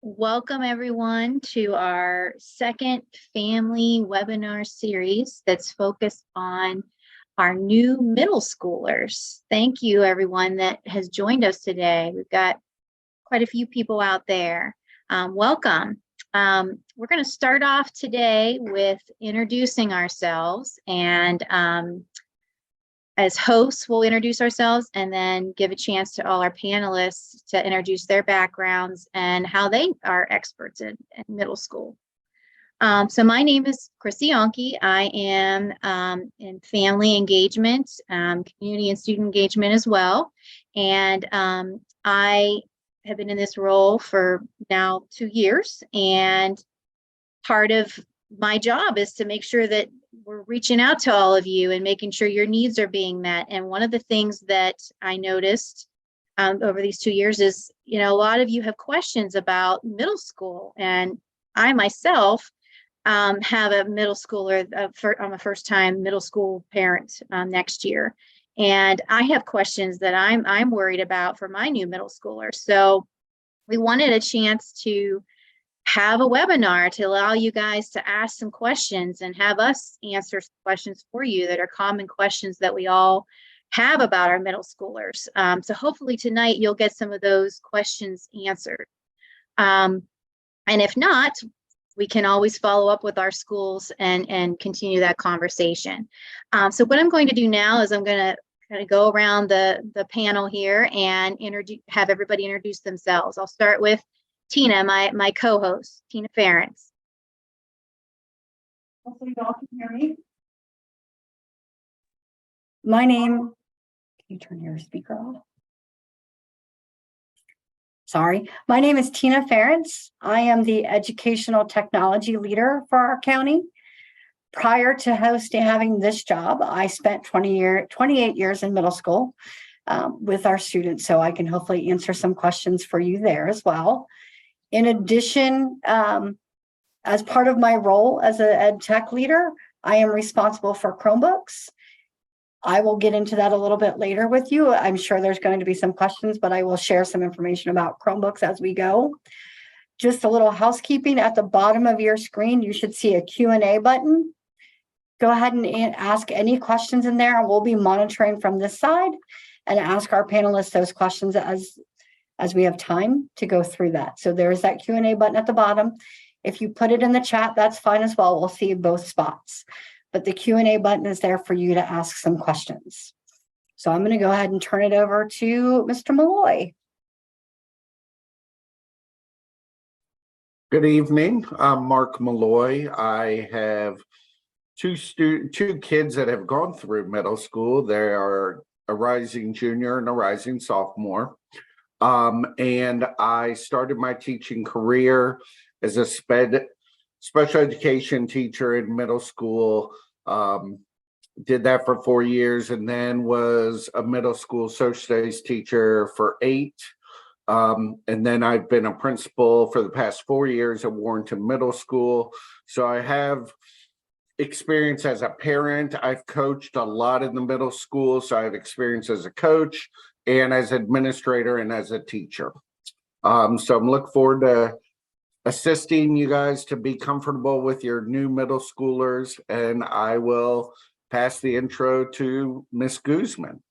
Welcome everyone to our second family webinar series that's focused on our new middle schoolers. Thank you everyone that has joined us today. We've got quite a few people out there. Welcome. We're going to start off today with introducing ourselves, and as hosts, we'll introduce ourselves and then give a chance to all our panelists to introduce their backgrounds and how they are experts in middle school. So my name is Chrissy Yonke. I am in family engagement, community and student engagement as well. And I have been in this role for now 2 years. And part of my job is to make sure that we're reaching out to all of you and making sure your needs are being met. And one of the things that I noticed over these 2 years is, a lot of you have questions about middle school. And I myself have a middle schooler. I'm a first-time middle school parent next year. And I have questions that I'm worried about for my new middle schooler. So we wanted a chance to have a webinar to allow you guys to ask some questions and have us answer some questions for you that are common questions that we all have about our middle schoolers. So hopefully tonight you'll get some of those questions answered. And if not, we can always follow up with our schools and continue that conversation. So what I'm going to do now is I'm going to kind of go around the panel here and have everybody introduce themselves. I'll start with Tina, my co-host, Tina Ferentz. Hopefully you all can hear me. Can you turn your speaker off? Sorry. My name is Tina Ferentz. I am the educational technology leader for our county. Prior to having this job, I spent 28 years in middle school with our students, so I can hopefully answer some questions for you there as well. In addition, as part of my role as an ed tech leader, I am responsible for Chromebooks. I will get into that a little bit later with you. I'm sure there's going to be some questions, but I will share some information about Chromebooks as we go. Just a little housekeeping. At the bottom of your screen, you should see a Q&A button. Go ahead and ask any questions in there, and we'll be monitoring from this side and ask our panelists those questions as we have time to go through that. So there's that Q&A button at the bottom. If you put it in the chat, that's fine as well. We'll see both spots. But the Q&A button is there for you to ask some questions. So I'm going to go ahead and turn it over to Mr. Malloy. Good evening. I'm Mark Malloy. I have two kids that have gone through middle school. They are a rising junior and a rising sophomore. And I started my teaching career as a special education teacher in middle school. Did that for 4 years, and then was a middle school social studies teacher for 8. And then I've been a principal for the past 4 years at Warrenton Middle School. So I have experience as a parent. I've coached a lot in the middle school, so I have experience as a coach and as administrator and as a teacher. So I'm looking forward to assisting you guys to be comfortable with your new middle schoolers, and I will pass the intro to Ms. Guzman.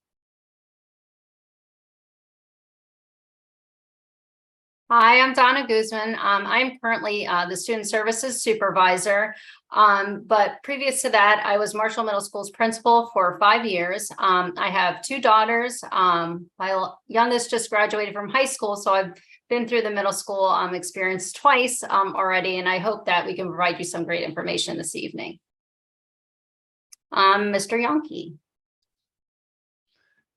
Hi, I'm Donna Guzman. I'm currently the Student Services Supervisor, but previous to that, I was Marshall Middle School's principal for 5 years. I have 2 daughters. My youngest just graduated from high school, so I've been through the middle school experience twice already, and I hope that we can provide you some great information this evening. Mr. Yonke.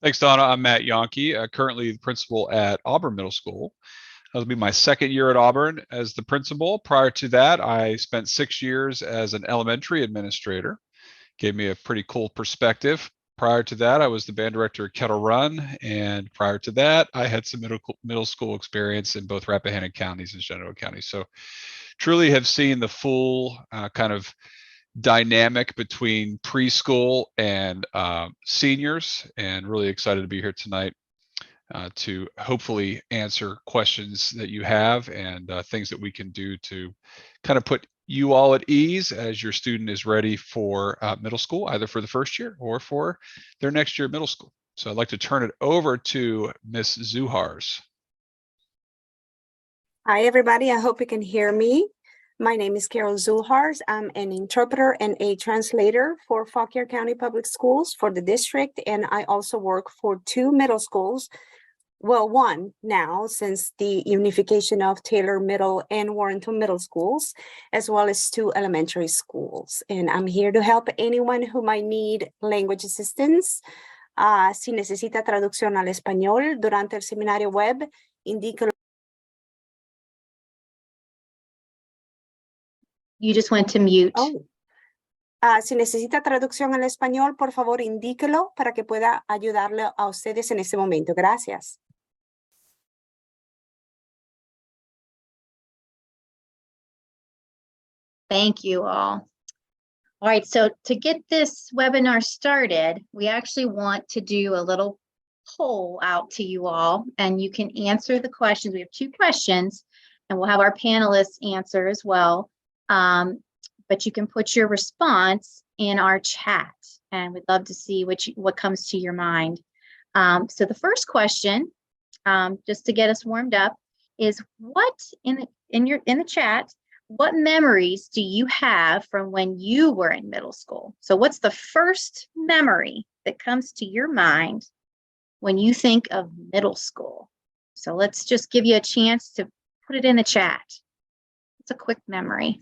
Thanks, Donna. I'm Matt Yonke, currently the principal at Auburn Middle School. That'll be my second year at Auburn as the principal. Prior to that, I spent 6 years as an elementary administrator. Gave me a pretty cool perspective. Prior to that, I was the band director at Kettle Run. And prior to that, I had some middle school experience in both Rappahannock counties and Shenandoah County. So truly have seen the full kind of dynamic between preschool and seniors, and really excited to be here tonight. to hopefully answer questions that you have and things that we can do to kind of put you all at ease as your student is ready for middle school, either for the first year or for their next year of middle school. So I'd like to turn it over to Miss Zuhars. Hi, everybody. I hope you can hear me. My name is Carol Zuhars. I'm an interpreter and a translator for Fauquier County Public Schools for the district, and I also work for 2 middle schools. Well, 1 now, since the unification of Taylor Middle and Warrenton Middle Schools, as well as 2 elementary schools. And I'm here to help anyone who might need language assistance. Si necesita traducción al español durante el seminario web, indíquelo. You just went to mute. Oh. Si necesita traducción al español, por favor, indíquelo para que pueda ayudarle a ustedes en este momento. Gracias. Thank you all. All right, so to get this webinar started, we actually want to do a little poll out to you all, and you can answer the questions. We have 2 questions, and we'll have our panelists answer as well. But you can put your response in our chat, and we'd love to see what comes to your mind. So the first question, just to get us warmed up, is what in the chat, what memories do you have from when you were in middle school? So what's the first memory that comes to your mind when you think of middle school? So let's just give you a chance to put it in the chat. It's a quick memory.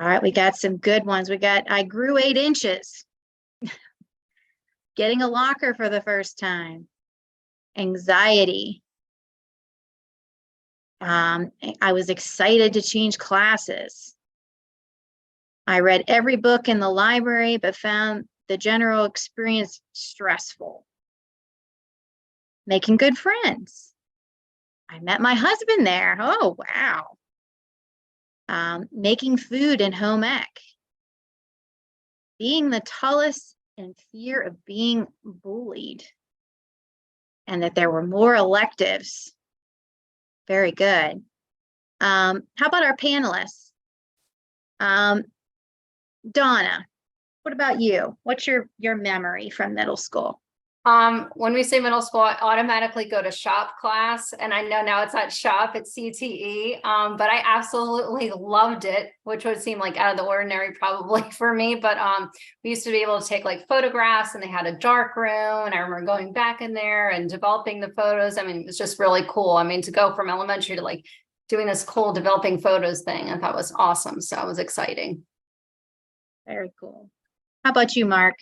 All right, we got some good ones. I grew 8 inches. Getting a locker for the first time. Anxiety. I was excited to change classes. I read every book in the library, but found the general experience stressful. Making good friends. I met my husband there. Oh, wow. Making food in home ec. Being the tallest in fear of being bullied. And that there were more electives. Very good. How about our panelists? Donna, what about you? What's your memory from middle school? When we say middle school, I automatically go to shop class, and I know now it's not shop, it's CTE. But I absolutely loved it, which would seem like out of the ordinary probably for me. But we used to be able to take like photographs, and they had a dark room, and I remember going back in there and developing the photos. I mean, it was just really cool. I mean, to go from elementary to like doing this cool developing photos thing, I thought was awesome. So it was exciting. Very cool. How about you, Mark?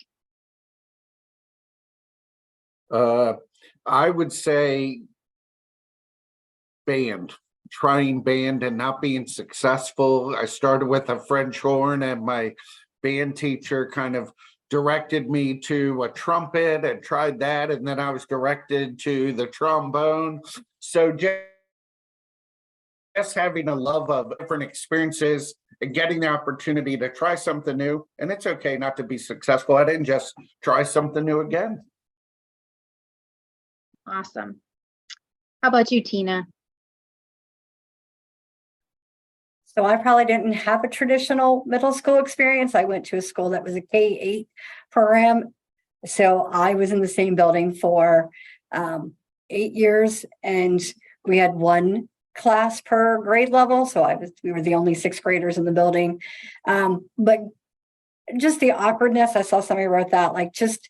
I would say band, trying band and not being successful. I started with a French horn, and my band teacher kind of directed me to a trumpet and tried that. And then I was directed to the trombone. So just having a love of different experiences and getting the opportunity to try something new. And it's okay not to be successful at it, and just try something new again. Awesome. How about you, Tina? So I probably didn't have a traditional middle school experience. I went to a school that was a K-8 program. So I was in the same building for 8 years, and we had 1 class per grade level. So we were the only 6th graders in the building. But just the awkwardness, I saw somebody wrote that, like, just,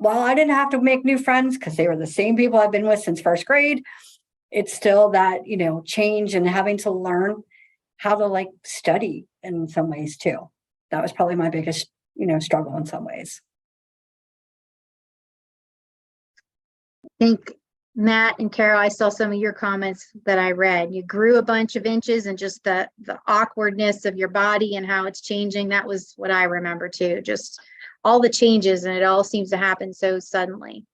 while I didn't have to make new friends because they were the same people I've been with since 1st grade, it's still that, change and having to learn how to like study in some ways too. That was probably my biggest, struggle in some ways. I think Matt and Carol, I saw some of your comments that I read. You grew a bunch of inches, and just the awkwardness of your body and how it's changing. That was what I remember too. Just all the changes, and it all seems to happen so suddenly.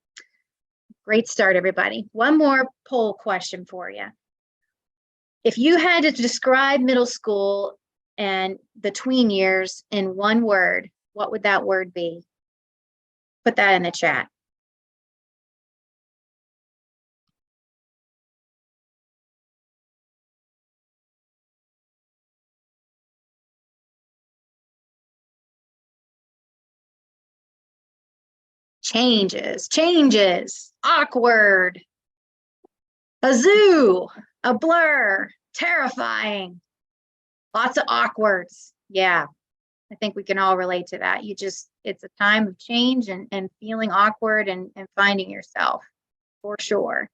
Great start, everybody. One more poll question for you. If you had to describe middle school and the tween years in one word, what would that word be? Put that in the chat. Changes, awkward, a zoo, a blur, terrifying, lots of awkwards. Yeah, I think we can all relate to that. It's a time of change and feeling awkward and finding yourself, for sure.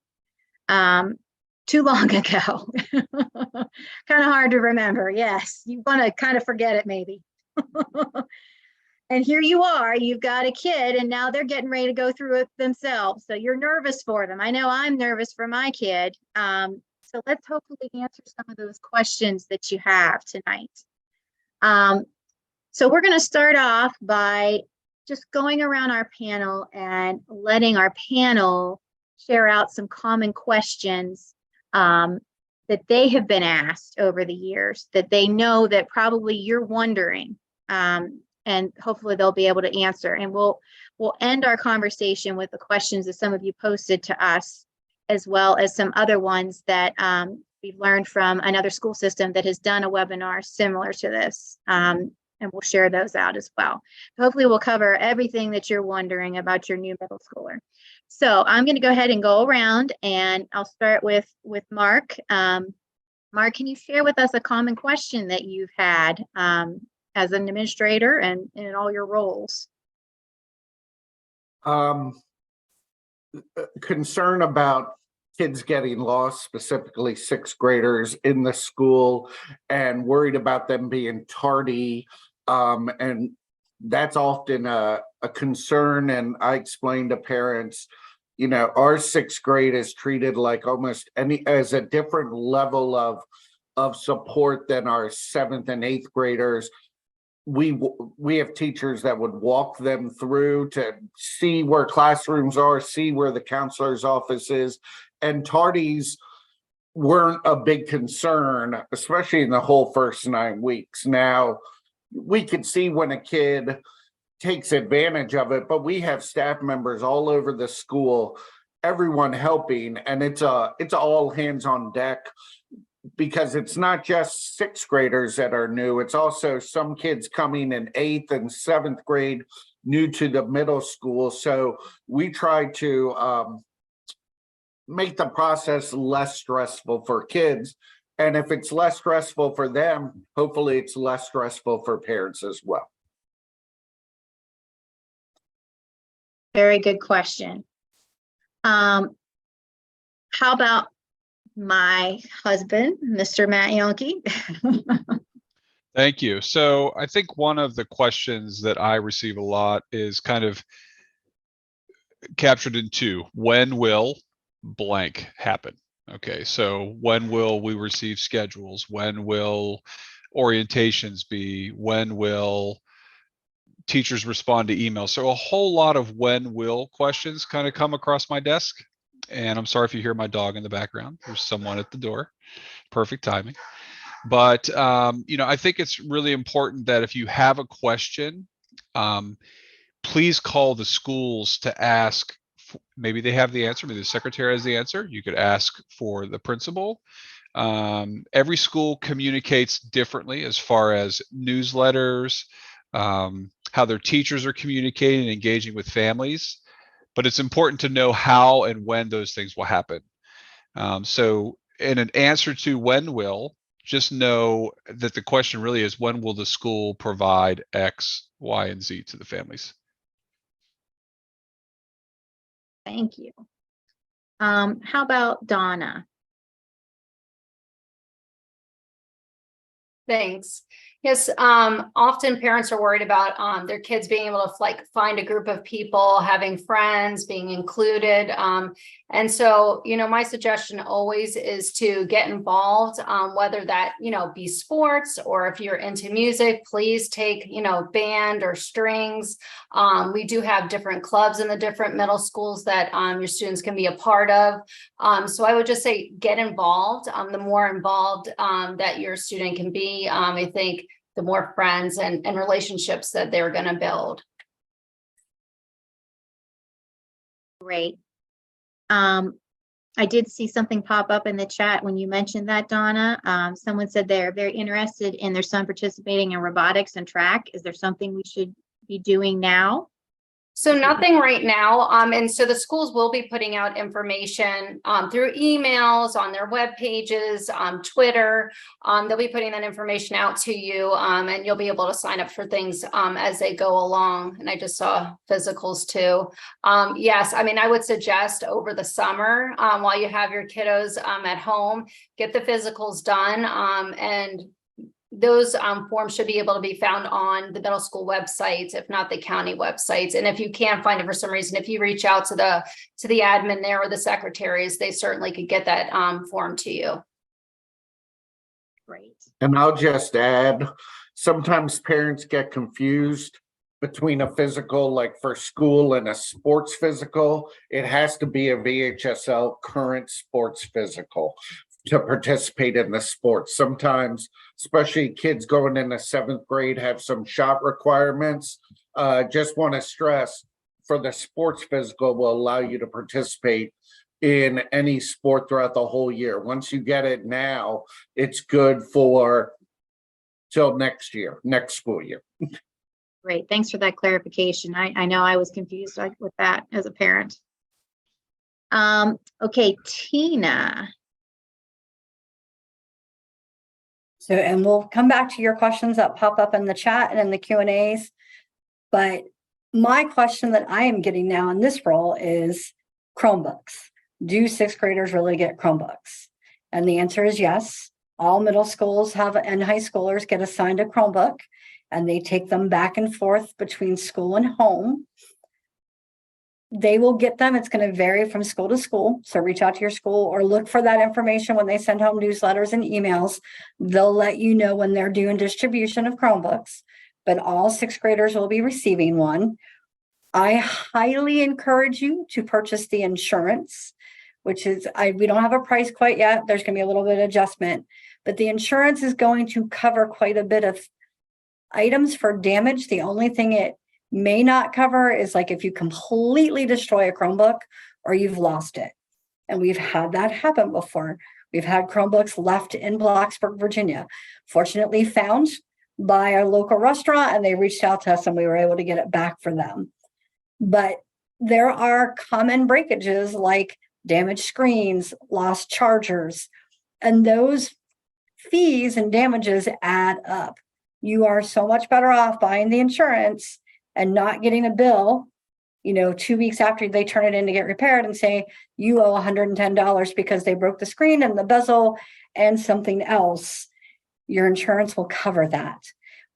Too long ago. Kind of hard to remember. Yes, you want to kind of forget it maybe. And here you are, you've got a kid and now they're getting ready to go through it themselves. So you're nervous for them. I know I'm nervous for my kid. So let's hopefully answer some of those questions that you have tonight. So we're going to start off by just going around our panel and letting our panel share out some common questions that they have been asked over the years that they know that probably you're wondering. And hopefully they'll be able to answer. And we'll end our conversation with the questions that some of you posted to us, as well as some other ones that we've learned from another school system that has done a webinar similar to this. And we'll share those out as well. Hopefully we'll cover everything that you're wondering about your new middle schooler. So I'm going to go ahead and go around, and I'll start with Mark. Mark, can you share with us a common question that you've had as an administrator and in all your roles? Concern about kids getting lost, specifically sixth graders in the school, and worried about them being tardy. And that's often a concern. And I explain to parents, you know, our sixth grade is treated like almost as a different level of support than our seventh and eighth graders. We have teachers that would walk them through to see where classrooms are, see where the counselor's office is, and tardies weren't a big concern, especially in the whole first 9 weeks. Now, we could see when a kid takes advantage of it, but we have staff members all over the school, everyone helping, and it's all hands on deck. Because it's not just sixth graders that are new, it's also some kids coming in eighth and seventh grade new to the middle school. So we try to make the process less stressful for kids. And if it's less stressful for them, hopefully it's less stressful for parents as well. Very good question. How about my husband, Mr. Matt Yonke? Thank you. So I think one of the questions that I receive a lot is kind of captured in two. When will blank happen? Okay, so when will we receive schedules? When will orientations be? When will teachers respond to emails? So a whole lot of when will questions kind of come across my desk. And I'm sorry if you hear my dog in the background. There's someone at the door. Perfect timing. But you know, I think it's really important that if you have a question, please call the schools to ask. Maybe they have the answer. Maybe the secretary has the answer. You could ask for the principal. Every school communicates differently as far as newsletters, how their teachers are communicating and engaging with families. But it's important to know how and when those things will happen. So in an answer to when will, just know that the question really is, when will the school provide X, Y, and Z to the families? Thank you. How about Donna? Thanks. Yes, often parents are worried about their kids being able to like find a group of people, having friends, being included. And so, my suggestion always is to get involved, whether that, be sports, or if you're into music, please take, band or strings. We do have different clubs in the different middle schools that your students can be a part of. So I would just say get involved. The more involved that your student can be, I think the more friends and relationships that they're going to build. Great. I did see something pop up in the chat when you mentioned that, Donna. Someone said they're very interested in their son participating in robotics and track. Is there something we should be doing now? So nothing right now. And so the schools will be putting out information through emails, on their web pages, on Twitter. They'll be putting that information out to you, and you'll be able to sign up for things as they go along. And I just saw physicals too. Yes, I mean, I would suggest over the summer, while you have your kiddos at home, get the physicals done, and those forms should be able to be found on the middle school websites, if not the county websites. And if you can't find it for some reason, if you reach out to the admin there or the secretaries, they certainly could get that form to you. Great. And I'll just add, sometimes parents get confused between a physical, like for school, and a sports physical. It has to be a VHSL current sports physical to participate in the sports. Sometimes, especially kids going into 7th grade, have some shot requirements. Just want to stress, for the sports physical will allow you to participate in any sport throughout the whole year. Once you get it now, it's good for till next year, next school year. Great. Thanks for that clarification. I know I was confused with that as a parent. Okay, Tina. So, and we'll come back to your questions that pop up in the chat and in the Q&As. But my question that I am getting now in this role is Chromebooks. Do 6th graders really get Chromebooks? And the answer is yes. All middle schools have, and high schoolers get assigned a Chromebook, and they take them back and forth between school and home. They will get them. It's going to vary from school to school. So reach out to your school or look for that information when they send home newsletters and emails. They'll let you know when they're doing distribution of Chromebooks, but all 6th graders will be receiving one. I highly encourage you to purchase the insurance, which is, we don't have a price quite yet. There's going to be a little bit of adjustment, but the insurance is going to cover quite a bit of items for damage. The only thing it may not cover is like if you completely destroy a Chromebook or you've lost it. And we've had that happen before. We've had Chromebooks left in Blacksburg, Virginia, fortunately found by a local restaurant, and they reached out to us and we were able to get it back for them. But there are common breakages like damaged screens, lost chargers, and those fees and damages add up. You are so much better off buying the insurance and not getting a bill, 2 weeks after they turn it in to get repaired and say, you owe $110 because they broke the screen and the bezel and something else. Your insurance will cover that.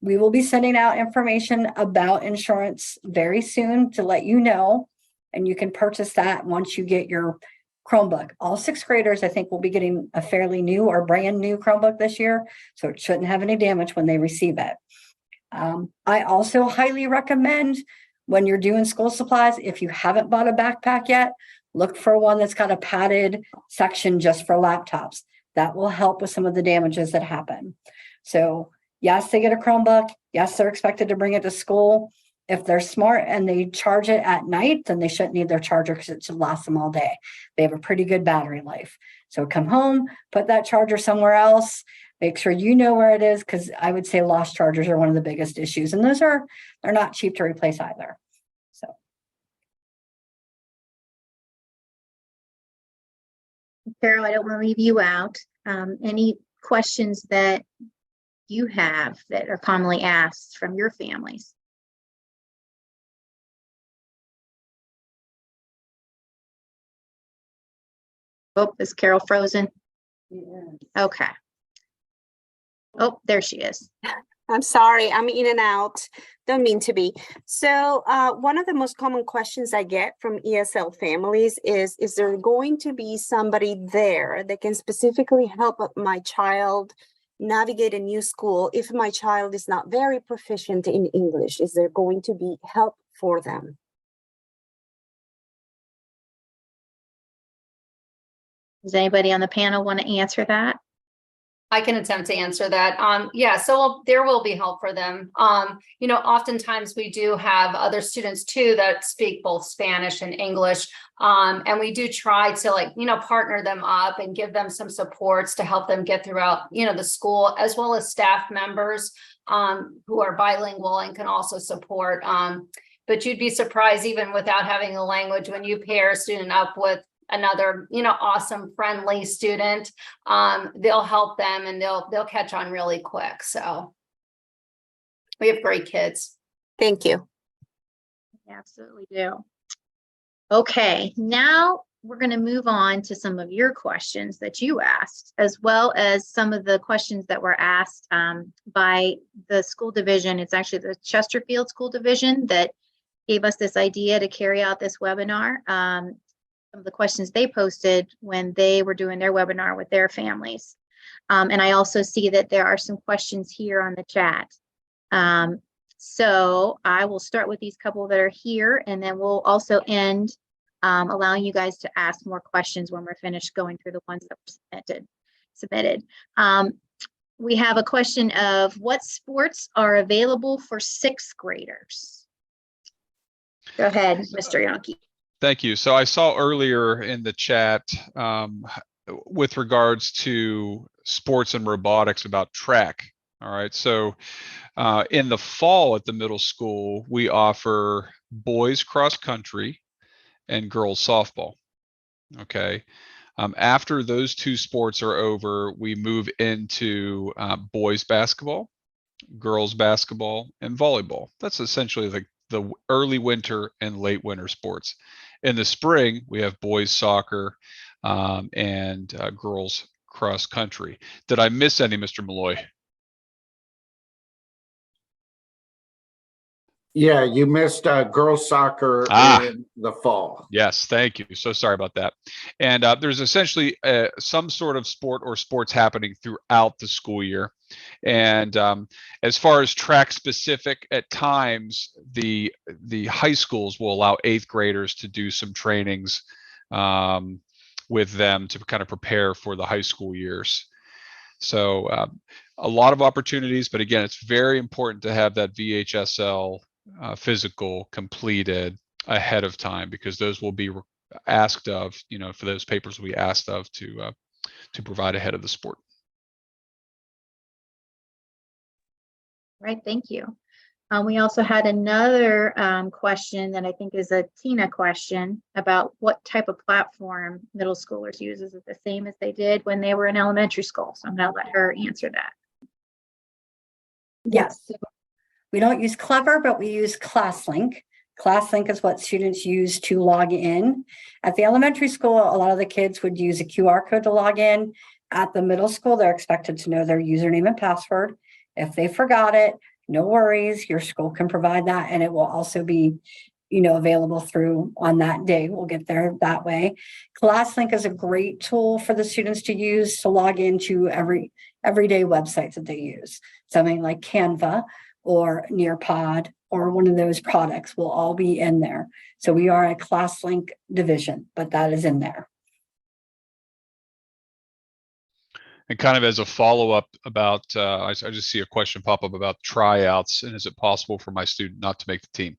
We will be sending out information about insurance very soon to let you know, and you can purchase that once you get your Chromebook. All 6th graders, I think, will be getting a fairly new or brand new Chromebook this year, so it shouldn't have any damage when they receive it. I also highly recommend when you're doing school supplies, if you haven't bought a backpack yet, look for one that's got a padded section just for laptops. That will help with some of the damages that happen. So yes, they get a Chromebook. Yes, they're expected to bring it to school. If they're smart and they charge it at night, then they shouldn't need their charger because it should last them all day. They have a pretty good battery life. So come home, put that charger somewhere else. Make sure you know where it is, because I would say lost chargers are one of the biggest issues. And they're not cheap to replace either. So. Carol, I don't want to leave you out. Any questions that you have that are commonly asked from your families? Oh, is Carol frozen? Yeah. Okay. Oh, there she is. I'm sorry, I'm in and out. Don't mean to be. So one of the most common questions I get from ESL families is there going to be somebody there that can specifically help my child navigate a new school if my child is not very proficient in English? Is there going to be help for them? Does anybody on the panel want to answer that? I can attempt to answer that. Yeah, so there will be help for them. Oftentimes we do have other students too that speak both Spanish and English. And we do try to partner them up and give them some supports to help them get throughout, the school, as well as staff members who are bilingual and can also support. But you'd be surprised, even without having the language, when you pair a student up with another, awesome, friendly student, they'll help them and they'll catch on really quick. So we have great kids. Thank you. We absolutely do. Okay, now we're going to move on to some of your questions that you asked, as well as some of the questions that were asked by the school division. It's actually the Chesterfield School Division that gave us this idea to carry out this webinar. Of the questions they posted when they were doing their webinar with their families. And I also see that there are some questions here on the chat. So I will start with these couple that are here, and then we'll also end allowing you guys to ask more questions when we're finished going through the ones that were submitted. We have a question of what sports are available for sixth graders? Go ahead, Mr. Yonke. Thank you. So I saw earlier in the chat with regards to sports and robotics about track. All right. So in the fall at the middle school, we offer boys cross country and girls softball. Okay. After those two sports are over, we move into boys basketball, girls basketball, and volleyball. That's essentially the early winter and late winter sports. In the spring, we have boys soccer and girls cross country. Did I miss any, Mr. Malloy? Yeah, you missed girls soccer in the fall. Yes, thank you. So sorry about that. And there's essentially some sort of sport or sports happening throughout the school year. And as far as track specific, at times the high schools will allow eighth graders to do some trainings with them to kind of prepare for the high school years. So a lot of opportunities, but again, it's very important to have that VHSL physical completed ahead of time, because those will be asked of, for those papers will be asked of to provide ahead of the sport. Right, thank you. We also had another question that I think is a Tina question about what type of platform middle schoolers use. Is it the same as they did when they were in elementary school? So I'm going to let her answer that. Yes. We don't use Clever, but we use ClassLink. ClassLink is what students use to log in. At the elementary school, a lot of the kids would use a QR code to log in. At the middle school, they're expected to know their username and password. If they forgot it, no worries, your school can provide that, and it will also be, available through on that day. We'll get there that way. ClassLink is a great tool for the students to use to log into everyday websites that they use. Something like Canva or Nearpod or one of those products will all be in there. So we are a ClassLink division, but that is in there. And kind of as a follow-up about, I just see a question pop up about tryouts, and is it possible for my student not to make the team?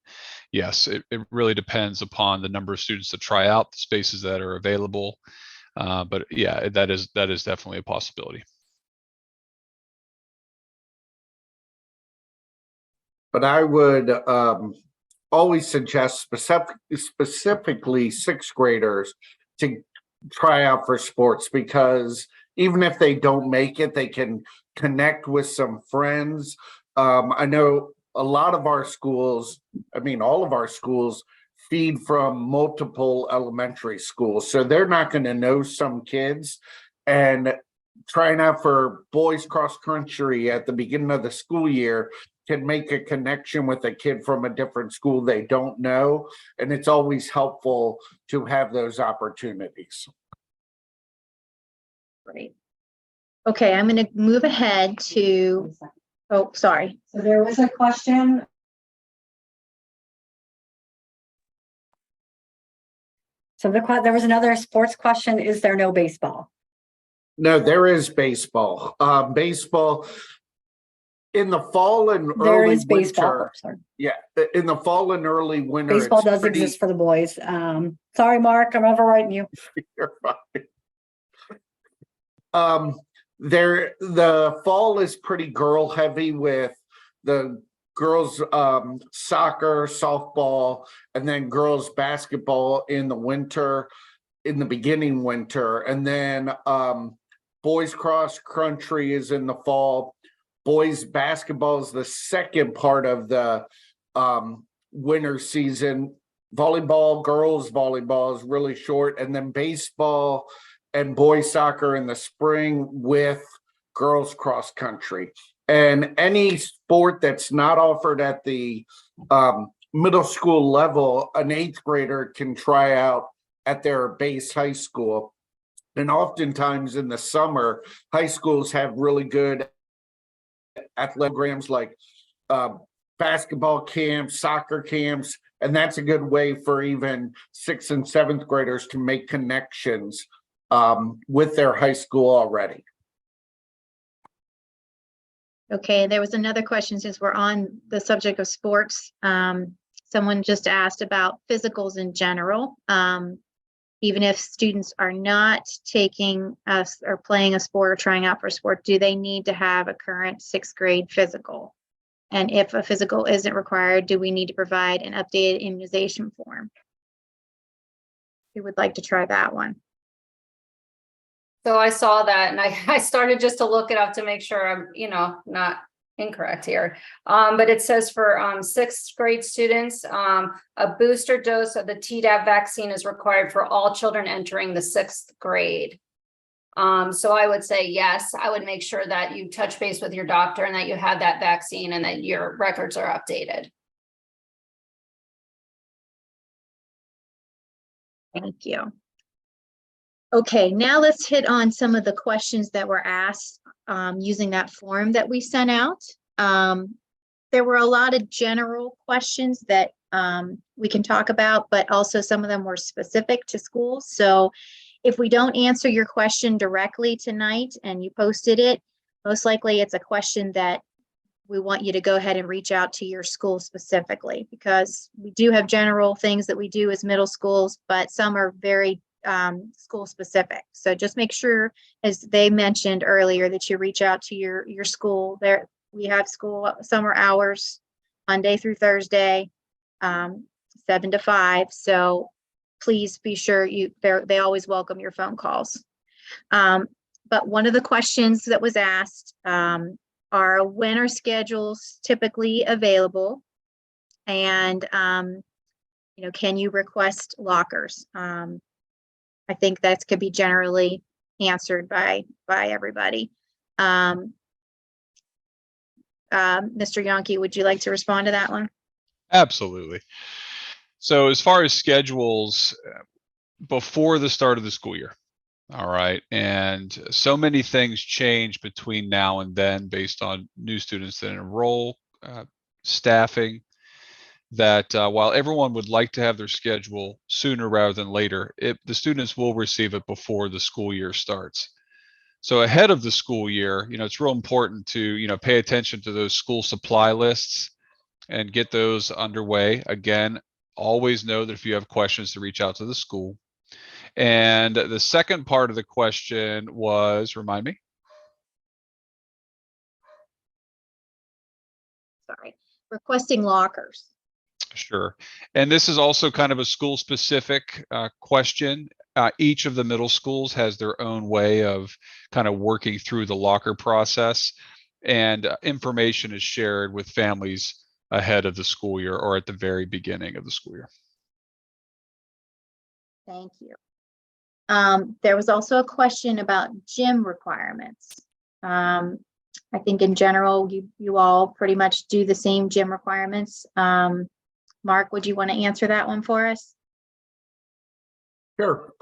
Yes, it really depends upon the number of students that try out, the spaces that are available. But yeah, that is definitely a possibility. But I would always suggest specifically sixth graders to try out for sports, because even if they don't make it, they can connect with some friends. I know a lot of our schools, all of our schools feed from multiple elementary schools. So they're not going to know some kids. And trying out for boys cross country at the beginning of the school year can make a connection with a kid from a different school they don't know. And it's always helpful to have those opportunities. Great. Okay, I'm going to move ahead to, oh, sorry. So there was a question. So there was another sports question. Is there no baseball? No, there is baseball. Baseball in the fall and There early is baseball. winter. Oh, sorry. Yeah, in the fall and early winter. Baseball it's does pretty- exist for the boys. Sorry, Mark, I'm overwriting you. You're fine. The fall is pretty girl heavy with the girls soccer, softball, and then girls basketball in the winter, in the beginning winter, and then boys cross country is in the fall. Boys basketball is the second part of the winter season. Volleyball, girls volleyball is really short, and then baseball and boys soccer in the spring with girls cross country. And any sport that's not offered at the middle school level, an 8th grader can try out at their base high school. And oftentimes in the summer, high schools have really good athletic programs like basketball camps, soccer camps, and that's a good way for even 6th and 7th graders to make connections with their high school already. Okay, there was another question since we're on the subject of sports. Someone just asked about physicals in general. Even if students are not taking us or playing a sport or trying out for a sport, do they need to have a current 6th grade physical? And if a physical isn't required, do we need to provide an updated immunization form? Who would like to try that one? So I saw that and I started just to look it up to make sure I'm, not incorrect here. But it says for 6th grade students, a booster dose of the Tdap vaccine is required for all children entering the 6th grade. So I would say yes, I would make sure that you touch base with your doctor and that you have that vaccine and that your records are updated. Thank you. Okay, now let's hit on some of the questions that were asked using that form that we sent out. There were a lot of general questions that we can talk about, but also some of them were specific to schools. So if we don't answer your question directly tonight and you posted it, most likely it's a question that we want you to go ahead and reach out to your school specifically, because we do have general things that we do as middle schools, but some are very school specific. So just make sure, as they mentioned earlier, that you reach out to your school. There we have school summer hours, Monday through Thursday, 7 to 5. So please be sure they always welcome your phone calls. But one of the questions that was asked are, when are schedules typically available? And can you request lockers? I think that could be generally answered by everybody. Mr. Yonke, would you like to respond to that one? Absolutely. So as far as schedules, before the start of the school year, all right, and so many things change between now and then based on new students that enroll, staffing, that while everyone would like to have their schedule sooner rather than later, the students will receive it before the school year starts. So ahead of the school year, it's real important to, pay attention to those school supply lists and get those underway. Again, always know that if you have questions to reach out to the school. And the second part of the question was, remind me. Sorry, requesting lockers. Sure. And this is also kind of a school specific question. Each of the middle schools has their own way of kind of working through the locker process, and information is shared with families ahead of the school year or at the very beginning of the school year. Thank you. There was also a question about gym requirements. I think in general, you all pretty much do the same gym requirements. Mark, would you want to answer that one for us? Sure.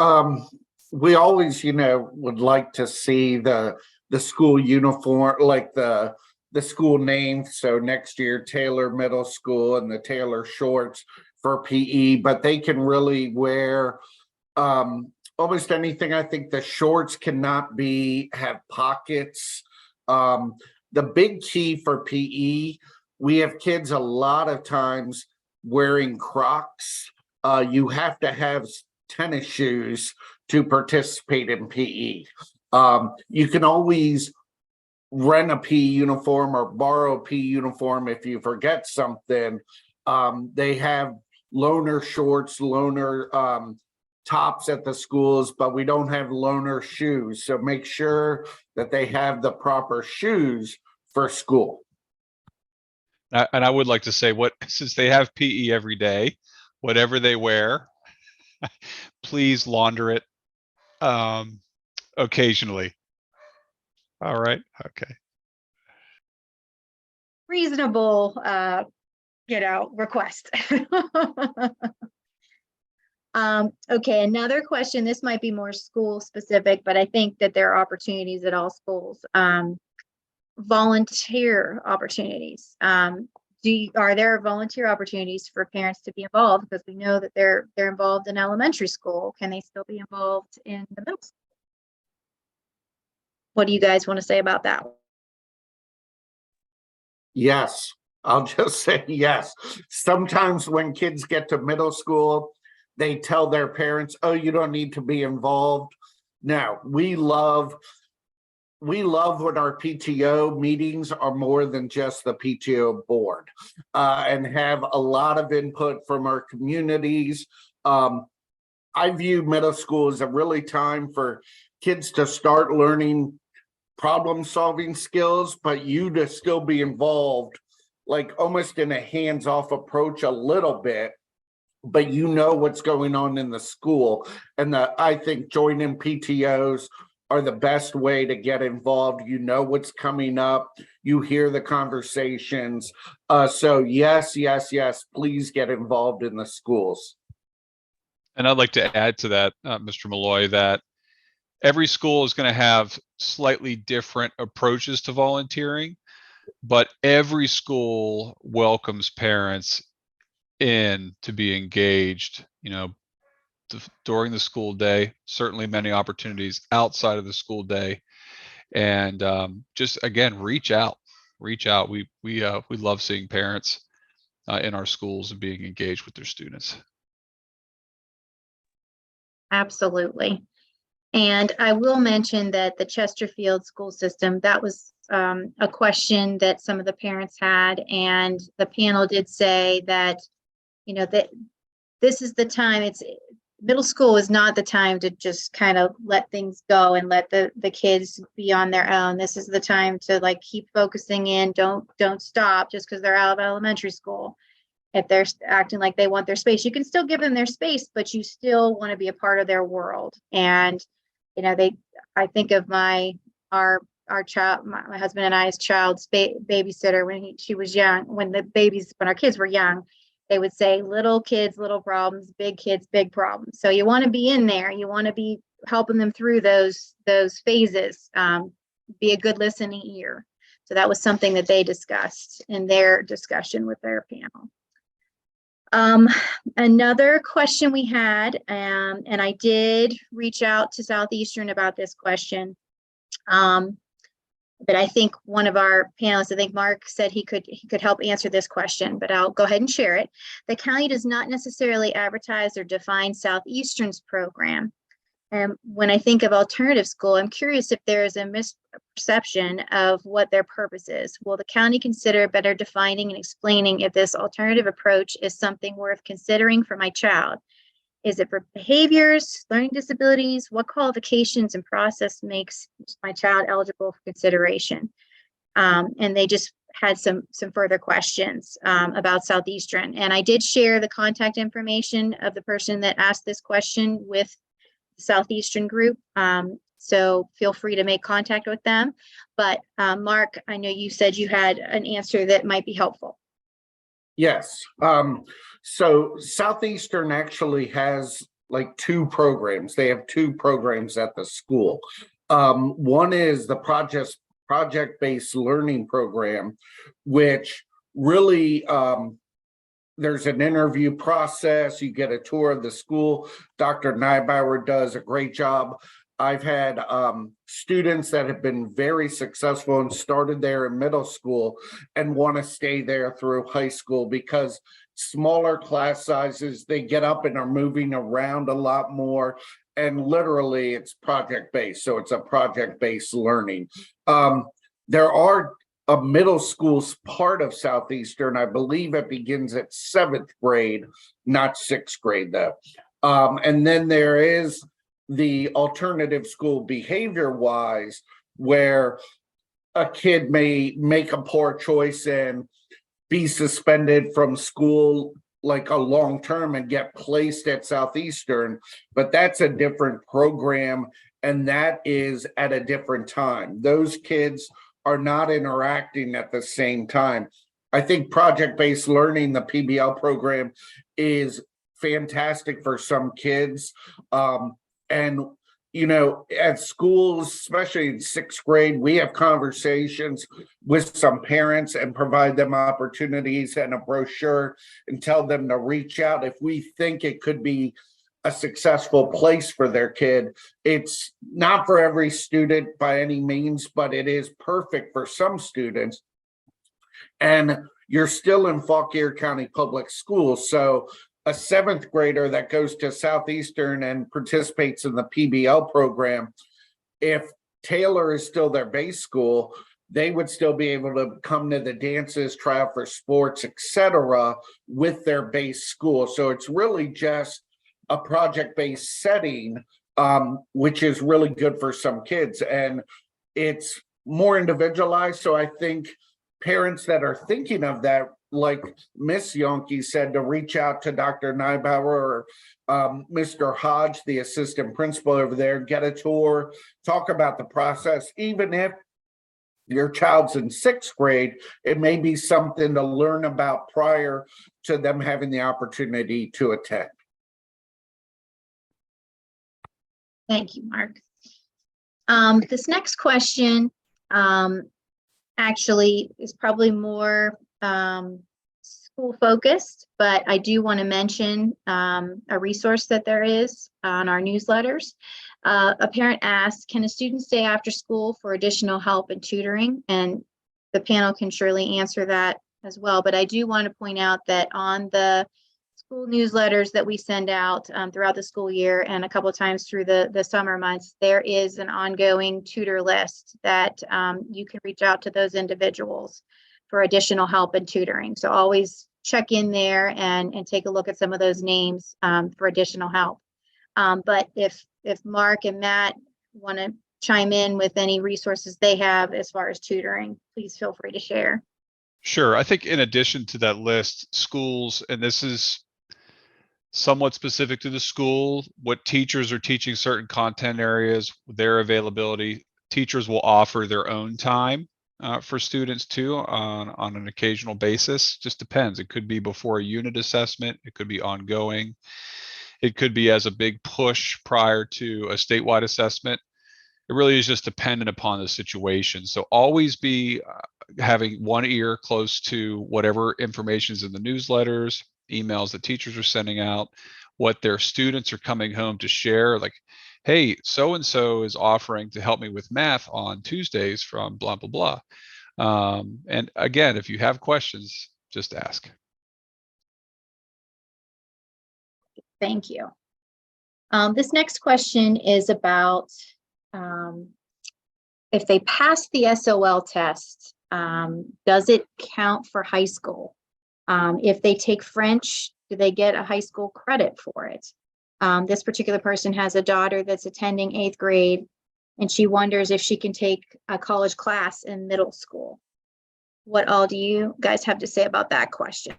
We always, would like to see the school uniform, like the school name. So next year, Taylor Middle School and the Taylor shorts for PE, but they can really wear almost anything. I think the shorts cannot have pockets. The big key for PE, we have kids a lot of times wearing Crocs. You have to have tennis shoes to participate in PE. You can always rent a PE uniform or borrow a PE uniform if you forget something. They have loaner shorts, loaner tops at the schools, but we don't have loaner shoes. So make sure that they have the proper shoes for school. And I would like to say, since they have PE every day, whatever they wear, please launder it occasionally. All right. Okay. Reasonable, request. Okay, another question. This might be more school specific, but I think that there are opportunities at all schools. Volunteer opportunities. Are there volunteer opportunities for parents to be involved? Because we know that they're involved in elementary school. Can they still be involved in the middle school? What do you guys want to say about that? Yes, I'll just say yes. Sometimes when kids get to middle school, they tell their parents, oh, you don't need to be involved. No, we love when our PTO meetings are more than just the PTO board, and have a lot of input from our communities. I view middle school as a really time for kids to start learning problem-solving skills, but you to still be involved, like almost in a hands-off approach a little bit, but you know what's going on in the school. And I think joining PTOs are the best way to get involved. You know what's coming up. You hear the conversations. So yes, please get involved in the schools. And I'd like to add to that, Mr. Malloy, that every school is going to have slightly different approaches to volunteering, but every school welcomes parents in to be engaged, during the school day, certainly many opportunities outside of the school day. And just again, reach out. We love seeing parents in our schools and being engaged with their students. Absolutely. And I will mention that the Chesterfield school system, that was a question that some of the parents had, and the panel did say that, that this is the time. Middle school is not the time to just kind of let things go and let the kids be on their own. This is the time to keep focusing in. Don't stop just because they're out of elementary school. If they're acting like they want their space, you can still give them their space, but you still want to be a part of their world. And I think of our child, my husband and I's child's babysitter when she was young. When our kids were young, they would say, "Little kids, little problems; big kids, big problems." So you want to be in there. You want to be helping them through those phases. Be a good listening ear. So that was something that they discussed in their discussion with their panel. Another question we had, and I did reach out to Southeastern about this question, but I think one of our panelists, I think Mark, said he could help answer this question, but I'll go ahead and share it. The county does not necessarily advertise or define Southeastern's program. And when I think of alternative school, I'm curious if there is a misperception of what their purpose is. Will the county consider better defining and explaining if this alternative approach is something worth considering for my child? Is it for behaviors, learning disabilities? What qualifications and process makes my child eligible for consideration? And they just had some further questions about Southeastern. And I did share the contact information of the person that asked this question with Southeastern group. So feel free to make contact with them. But Mark, I know you said you had an answer that might be helpful. Yes. So Southeastern actually has like two programs. They have two programs at the school. One is the project-based learning program, which really there's an interview process. You get a tour of the school. Dr. Neibauer does a great job. I've had students that have been very successful and started there in middle school and want to stay there through high school because smaller class sizes, they get up and are moving around a lot more. And literally it's project-based. So it's a project-based learning. There are a middle school's part of Southeastern. I believe it begins at 7th grade, not 6th grade though. And then there is the alternative school behavior wise, where a kid may make a poor choice and be suspended from school like a long term and get placed at Southeastern, but that's a different program and that is at a different time. Those kids are not interacting at the same time. I think project-based learning, the PBL program, is fantastic for some kids. And, you know, at schools, especially in 6th grade, we have conversations with some parents and provide them opportunities and a brochure and tell them to reach out if we think it could be a successful place for their kid. It's not for every student by any means, but it is perfect for some students. And you're still in Fauquier County Public Schools. So a 7th grader that goes to Southeastern and participates in the PBL program, if Taylor is still their base school, they would still be able to come to the dances, try out for sports, etc., with their base school. So it's really just a project-based setting, which is really good for some kids. And it's more individualized. So I think parents that are thinking of that, like Miss Yonke said, to reach out to Dr. Neibauer or Mr. Hodge, the assistant principal over there, get a tour, talk about the process. Even if your child's in 6th grade, it may be something to learn about prior to them having the opportunity to attend. Thank you, Mark. This next question actually is probably more school focused, but I do want to mention a resource that there is on our newsletters. A parent asked, can a student stay after school for additional help and tutoring? And the panel can surely answer that as well. But I do want to point out that on the school newsletters that we send out throughout the school year and a couple of times through the summer months, there is an ongoing tutor list that you can reach out to those individuals for additional help and tutoring. So always check in there and take a look at some of those names for additional help. But if Mark and Matt want to chime in with any resources they have as far as tutoring, please feel free to share. Sure. I think in addition to that list, schools, and this is somewhat specific to the school, what teachers are teaching certain content areas, their availability, teachers will offer their own time for students too on an occasional basis. Just depends. It could be before a unit assessment. It could be ongoing. It could be as a big push prior to a statewide assessment. It really is just dependent upon the situation. So always be having one ear close to whatever information is in the newsletters, emails that teachers are sending out, what their students are coming home to share, like, hey, so-and-so is offering to help me with math on Tuesdays from blah, blah, blah. And again, if you have questions, just ask. Thank you. This next question is about if they pass the SOL test, does it count for high school? If they take French, do they get a high school credit for it? This particular person has a daughter that's attending 8th grade, and she wonders if she can take a college class in middle school. What all do you guys have to say about that question?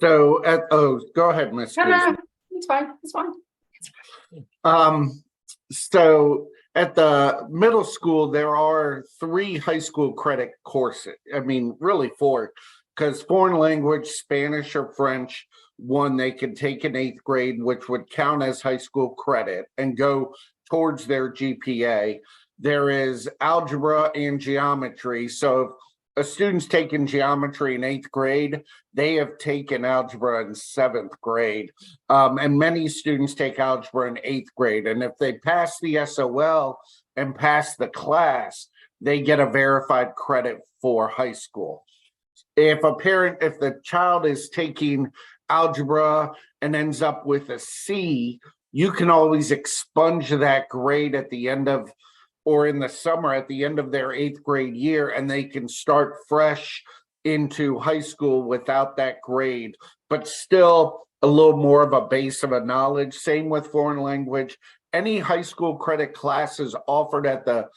So, go ahead, Ms. Guzman. It's fine. It's fine. So at the middle school, there are 3 high school credit courses. I mean, really 4, because foreign language, Spanish or French, one they can take in 8th grade, which would count as high school credit and go towards their GPA. There is algebra and geometry. So if a student's taking geometry in 8th grade, they have taken algebra in 7th grade. And many students take algebra in 8th grade. And if they pass the SOL and pass the class, they get a verified credit for high school. If the child is taking algebra and ends up with a C, you can always expunge that grade at the end of, or in the summer at the end of their 8th grade year, and they can start fresh into high school without that grade, but still a little more of a base of a knowledge. Same with foreign language. Any high school credit classes offered at the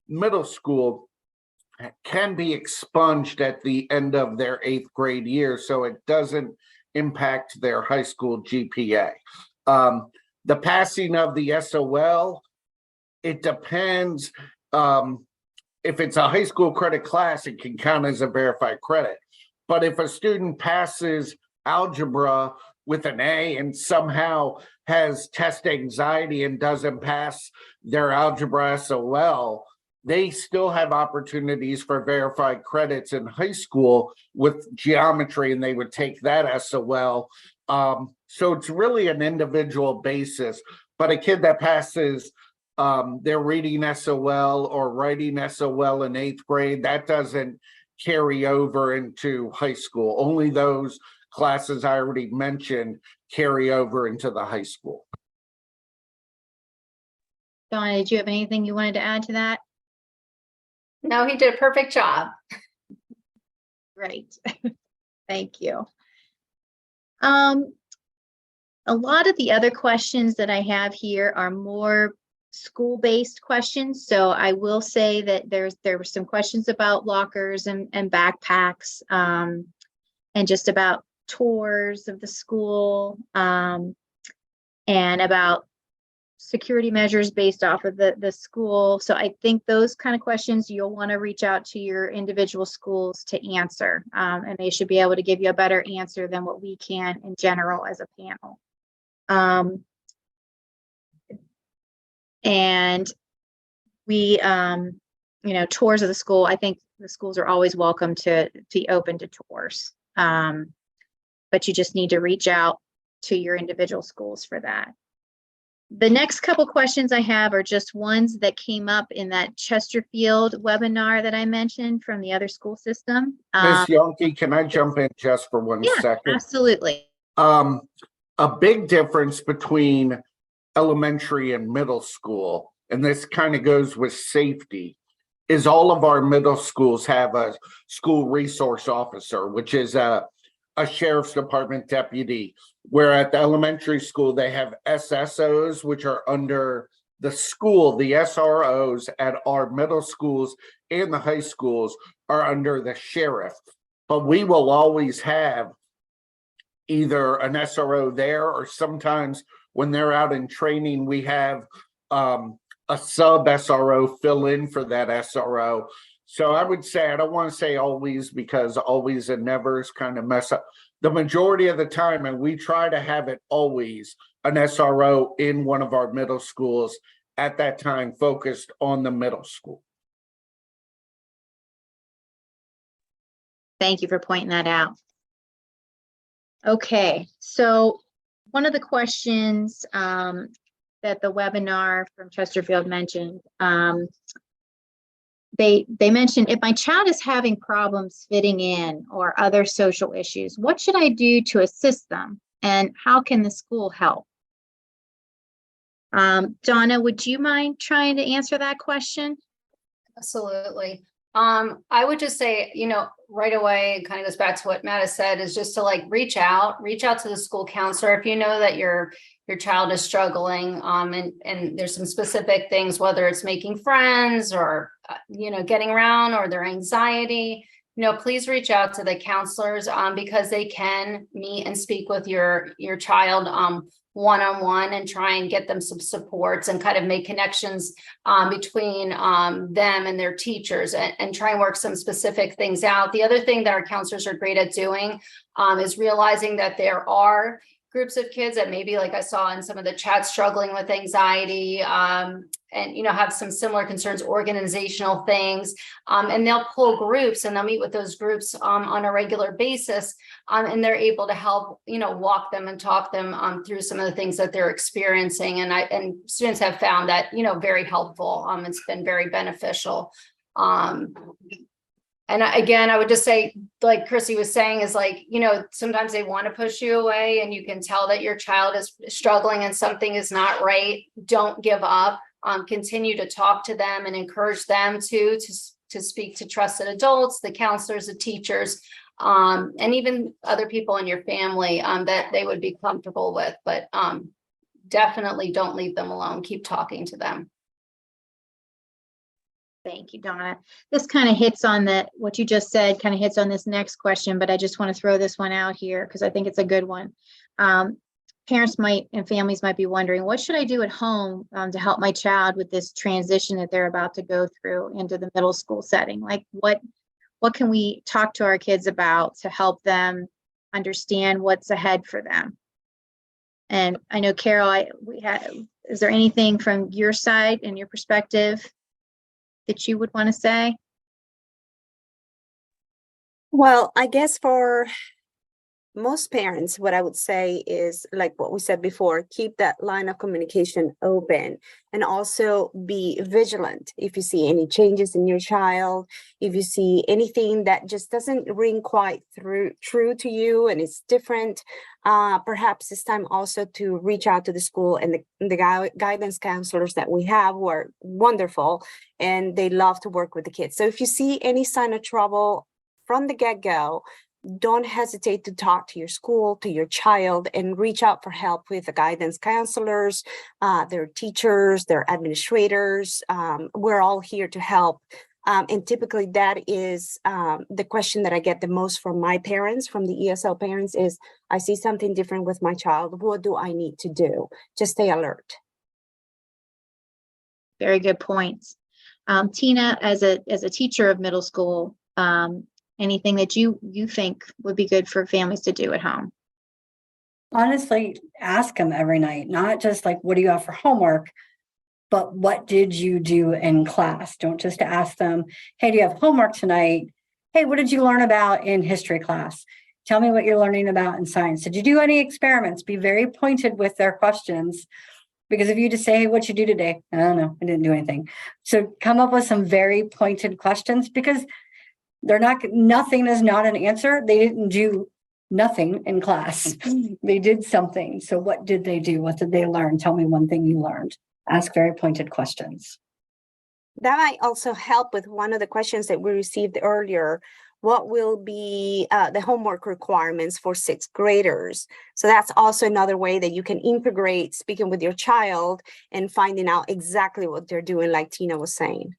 middle school can be expunged at the end of their 8th grade year, so it doesn't impact their high school GPA. The passing of the SOL, it depends. If it's a high school credit class, it can count as a verified credit. But if a student passes algebra with an A and somehow has test anxiety and doesn't pass their algebra SOL, they still have opportunities for verified credits in high school with geometry, and they would take that SOL. So it's really an individual basis. But a kid that passes their reading SOL or writing SOL in 8th grade, that doesn't carry over into high school. Only those classes I already mentioned carry over into the high school. Donna, did you have anything you wanted to add to that? No, he did a perfect job. Great. Thank you. A lot of the other questions that I have here are more school-based questions. So I will say that there were some questions about lockers and backpacks, and just about tours of the school, and about security measures based off of the school. So I think those kind of questions you'll want to reach out to your individual schools to answer, and they should be able to give you a better answer than what we can in general as a panel. And we, tours of the school, I think the schools are always welcome to be open to tours. But you just need to reach out to your individual schools for that. The next couple questions I have are just ones that came up in that Chesterfield webinar that I mentioned from the other school system. Ms. Yonke, can I jump in just for one second? Absolutely. A big difference between elementary and middle school, and this kind of goes with safety, is all of our middle schools have a school resource officer, which is a sheriff's department deputy, where at the elementary school they have SSOs, which are under the school. The SROs at our middle schools and the high schools are under the sheriff, but we will always have either an SRO there, or sometimes when they're out in training, we have a sub SRO fill in for that SRO. So I would say, I don't want to say always, because always and nevers kind of mess up. The majority of the time, and we try to have it always, an SRO in one of our middle schools at that time focused on the middle school. Thank you for pointing that out. Okay, so one of the questions that the webinar from Chesterfield mentioned, they mentioned, if my child is having problems fitting in or other social issues, what should I do to assist them, and how can the school help? Donna, would you mind trying to answer that question? Absolutely. I would just say, right away, it kind of goes back to what Matt has said, is just to reach out to the school counselor. If you know that your child is struggling, and there's some specific things, whether it's making friends or, getting around, or their anxiety, please reach out to the counselors, because they can meet and speak with your child, one-on-one and try and get them some supports and kind of make connections between them and their teachers, and try and work some specific things out. The other thing that our counselors are great at doing is realizing that there are groups of kids that maybe, like I saw in some of the chats, struggling with anxiety, and, you know, have some similar concerns, organizational things, and they'll pull groups and they'll meet with those groups on a regular basis, and they're able to help, you know, walk them and talk them through some of the things that they're experiencing. And students have found that, you know, very helpful. It's been very beneficial. And again, I would just say, like Chrissy was saying, is like, you know, sometimes they want to push you away and you can tell that your child is struggling and something is not right. Don't give up. Continue to talk to them and encourage them to speak to trusted adults, the counselors, the teachers, and even other people in your family that they would be comfortable with. But definitely don't leave them alone. Keep talking to them. Thank you, Donna. This kind of hits on what you just said, kind of hits on this next question, but I just want to throw this one out here because I think it's a good one. Parents and families might be wondering, what should I do at home to help my child with this transition that they're about to go through into the middle school setting? Like what can we talk to our kids about to help them understand what's ahead for them? And I know, Carol, is there anything from your side and your perspective that you would want to say? Well, I guess for most parents, what I would say is, like what we said before, keep that line of communication open, and also be vigilant. If you see any changes in your child, if you see anything that just doesn't ring quite true to you and it's different, perhaps it's time also to reach out to the school and the guidance counselors that we have, who are wonderful and they love to work with the kids. So if you see any sign of trouble from the get-go, don't hesitate to talk to your school, to your child, and reach out for help with the guidance counselors, their teachers, their administrators. We're all here to help. And typically that is the question that I get the most from my parents, from the ESL parents, is, I see something different with my child. What do I need to do? Just stay alert. Very good points. Tina, as a teacher of middle school, anything that you think would be good for families to do at home? Honestly, ask them every night, not just like, what do you have for homework, but what did you do in class? Don't just ask them, hey, do you have homework tonight? Hey, what did you learn about in history class? Tell me what you're learning about in science. Did you do any experiments? Be very pointed with their questions. Because if you just say, hey, what'd you do today? I don't know, I didn't do anything. So come up with some very pointed questions, because nothing is not an answer. They didn't do nothing in class. They did something. So what did they do? What did they learn? Tell me one thing you learned. Ask very pointed questions. That might also help with one of the questions that we received earlier. What will be the homework requirements for sixth graders? So that's also another way that you can integrate speaking with your child and finding out exactly what they're doing, like Tina was saying.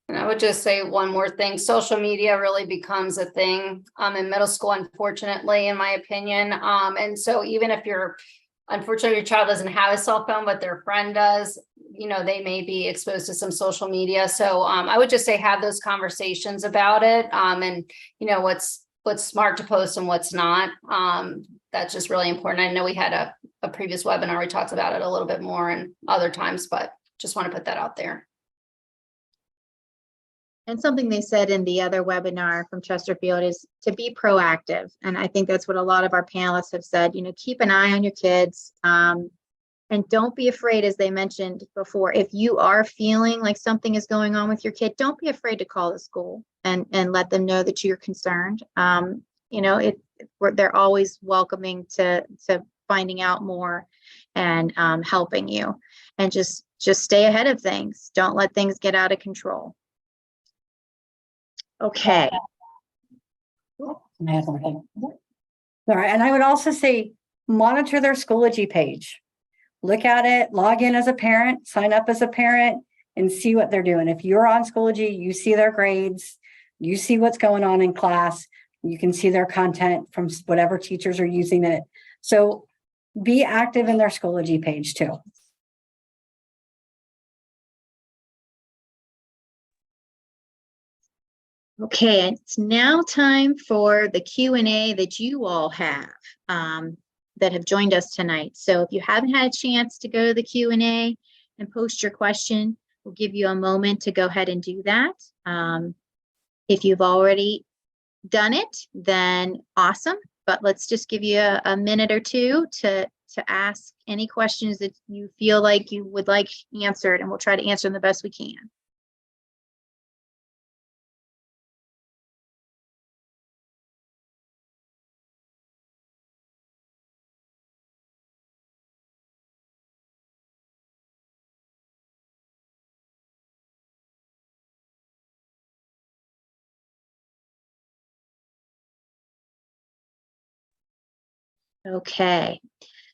And I would just say one more thing. Social media really becomes a thing in middle school, unfortunately, in my opinion. And so even if unfortunately, your child doesn't have a cell phone, but their friend does, you know, they may be exposed to some social media. So I would just say have those conversations about it, and, you know, what's smart to post and what's not. That's just really important. I know we had a previous webinar, we talked about it a little bit more and other times, but just want to put that out there. And something they said in the other webinar from Chesterfield is to be proactive. And I think that's what a lot of our panelists have said, you know, keep an eye on your kids, and don't be afraid, as they mentioned before, if you are feeling like something is going on with your kid, don't be afraid to call the school and let them know that you're concerned. You know, they're always welcoming to finding out more and helping you, and just stay ahead of things. Don't let things get out of control. Okay. All right. And I would also say, monitor their Schoology page. Look at it, log in as a parent, sign up as a parent, and see what they're doing. If you're on Schoology, you see their grades, you see what's going on in class, you can see their content from whatever teachers are using it. So be active in their Schoology page too. Okay, it's now time for the Q&A that you all have that have joined us tonight. So if you haven't had a chance to go to the Q&A and post your question, we'll give you a moment to go ahead and do that. If you've already done it, then awesome. But let's just give you a minute or two to ask any questions that you feel like you would like answered, and we'll try to answer them the best we can. Okay,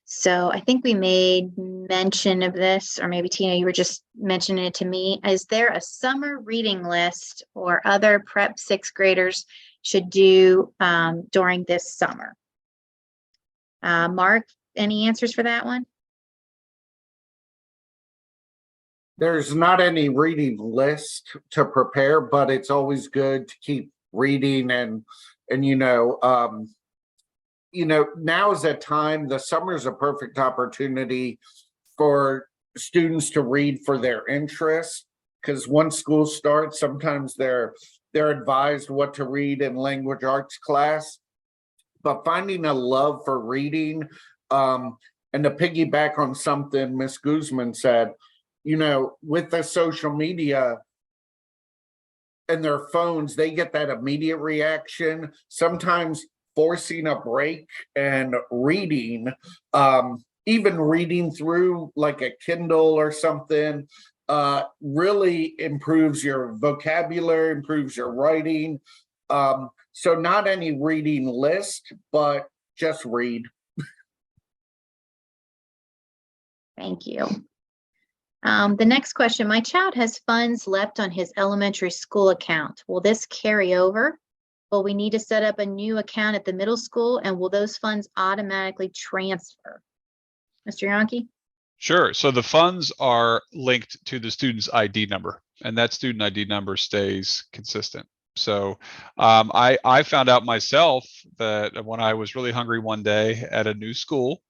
so I think we made mention of this, or maybe Tina, you were just mentioning it to me. Is there a summer reading list or other prep sixth graders should do during this summer? Mark, any answers for that one? There's not any reading list to prepare, but it's always good to keep reading and now is that time. The summer is a perfect opportunity for students to read for their interests, because once school starts, sometimes they're advised what to read in language arts class. But finding a love for reading, and to piggyback on something Miss Guzman said, with the social media and their phones, they get that immediate reaction. Sometimes forcing a break and reading, even reading through like a Kindle or something, really improves your vocabulary, improves your writing. So not any reading list, but just read. Thank you. The next question, my child has funds left on his elementary school account. Will this carry over? Will we need to set up a new account at the middle school, and will those funds automatically transfer? Mr. Yonke? Sure. So the funds are linked to the student's ID number, and that student ID number stays consistent. So I found out myself that when I was really hungry one day at a new school,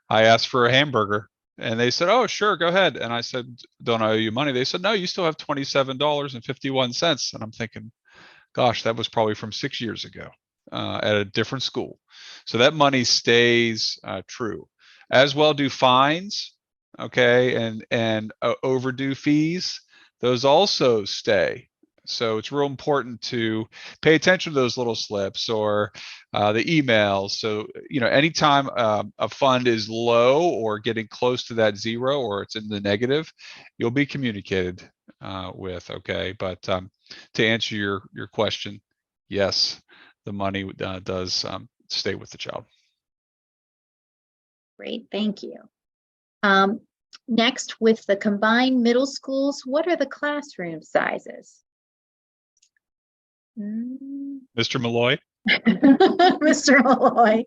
I asked for a hamburger, and they said, "Oh, sure, go ahead." And I said, "Don't I owe you money?" They said, "No, you still have $27.51." And I'm thinking, gosh, that was probably from 6 years ago at a different school. So that money stays true. As well do fines, okay, and overdue fees. Those also stay. So it's real important to pay attention to those little slips or the emails. So, anytime a fund is low or getting close to that zero, or it's in the negative, you'll be communicated with, okay? But to answer your question, yes, the money does stay with the child. Great, thank you. Next, with the combined middle schools, what are the classroom sizes? Mr. Malloy? Mr. Malloy.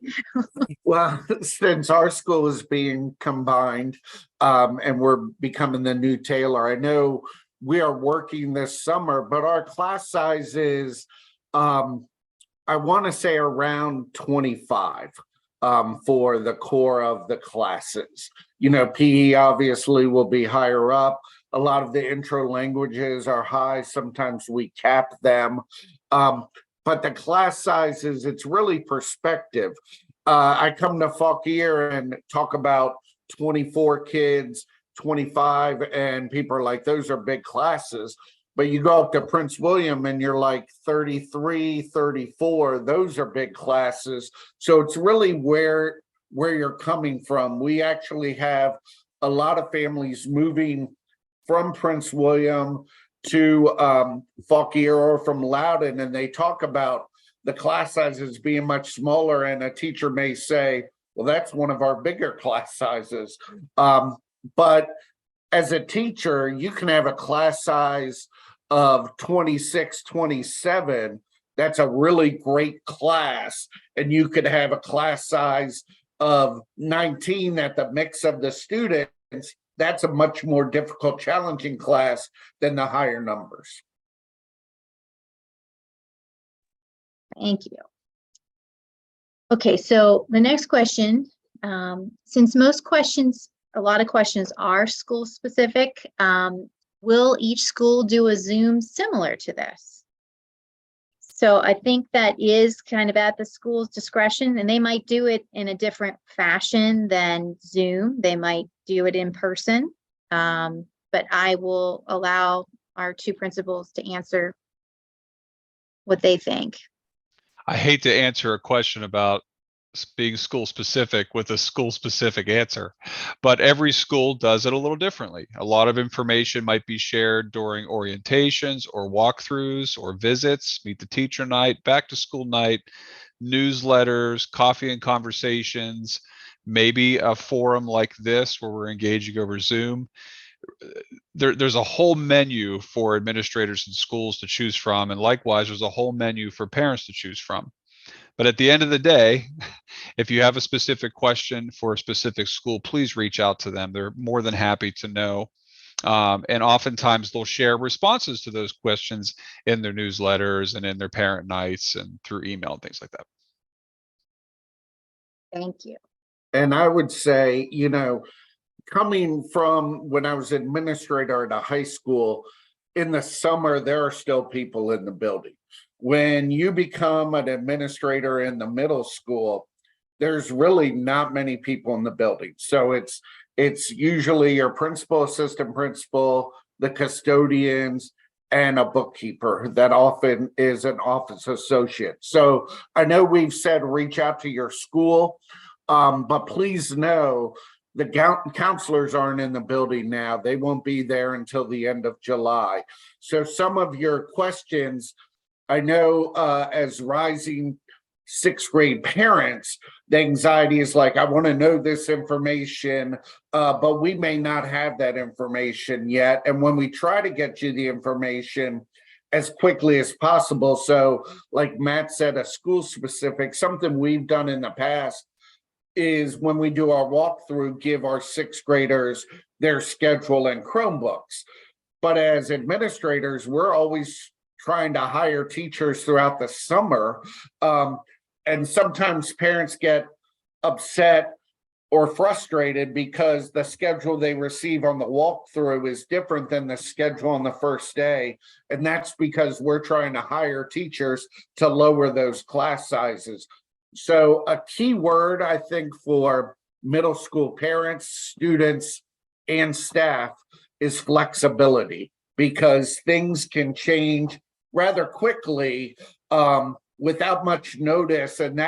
Well, since our school is being combined and we're becoming the new Taylor, I know we are working this summer, but our class size is, I want to say around 25 for the core of the classes. PE obviously will be higher up. A lot of the intro languages are high. Sometimes we cap them. But the class sizes, it's really perspective. I come to Fauquier and talk about 24 kids, 25, and people are like, those are big classes. But you go up to Prince William and you're like 33, 34, those are big classes. So it's really where you're coming from. We actually have a lot of families moving from Prince William to Fauquier or from Loudoun, and they talk about the class sizes being much smaller, and a teacher may say, well, that's one of our bigger class sizes. But as a teacher, you can have a class size of 26, 27. That's a really great class. And you could have a class size of 19 at the mix of the students, that's a much more difficult, challenging class than the higher numbers. Thank you. Okay, so the next question, since a lot of questions are school specific, will each school do a Zoom similar to this? So I think that is kind of at the school's discretion, and they might do it in a different fashion than Zoom. They might do it in person, but I will allow our two principals to answer what they think. I hate to answer a question about being school specific with a school specific answer, but every school does it a little differently. A lot of information might be shared during orientations or walkthroughs or visits, meet the teacher night, back to school night, newsletters, coffee and conversations, maybe a forum like this where we're engaging over Zoom. There's a whole menu for administrators and schools to choose from, and likewise there's a whole menu for parents to choose from. But at the end of the day, if you have a specific question for a specific school, please reach out to them. They're more than happy to know. And oftentimes they'll share responses to those questions in their newsletters and in their parent nights and through email and things like that. Thank you. And I would say, coming from when I was administrator at a high school, in the summer, there are still people in the building. When you become an administrator in the middle school, there's really not many people in the building. So it's usually your principal, assistant principal, the custodians, and a bookkeeper that often is an office associate. So I know we've said reach out to your school, but please know the counselors aren't in the building now. They won't be there until the end of July. So some of your questions, I know as rising sixth grade parents, the anxiety is like, I want to know this information, but we may not have that information yet. And when we try to get you the information as quickly as possible, so like Matt said, a school specific, something we've done in the past is when we do our walkthrough, give our sixth graders their schedule and Chromebooks. But as administrators, we're always trying to hire teachers throughout the summer. And sometimes parents get upset or frustrated because the schedule they receive on the walkthrough is different than the schedule on the first day. And that's because we're trying to hire teachers to lower those class sizes. So a key word, I think, for middle school parents, students, and staff is flexibility, because things can change rather quickly without much notice. And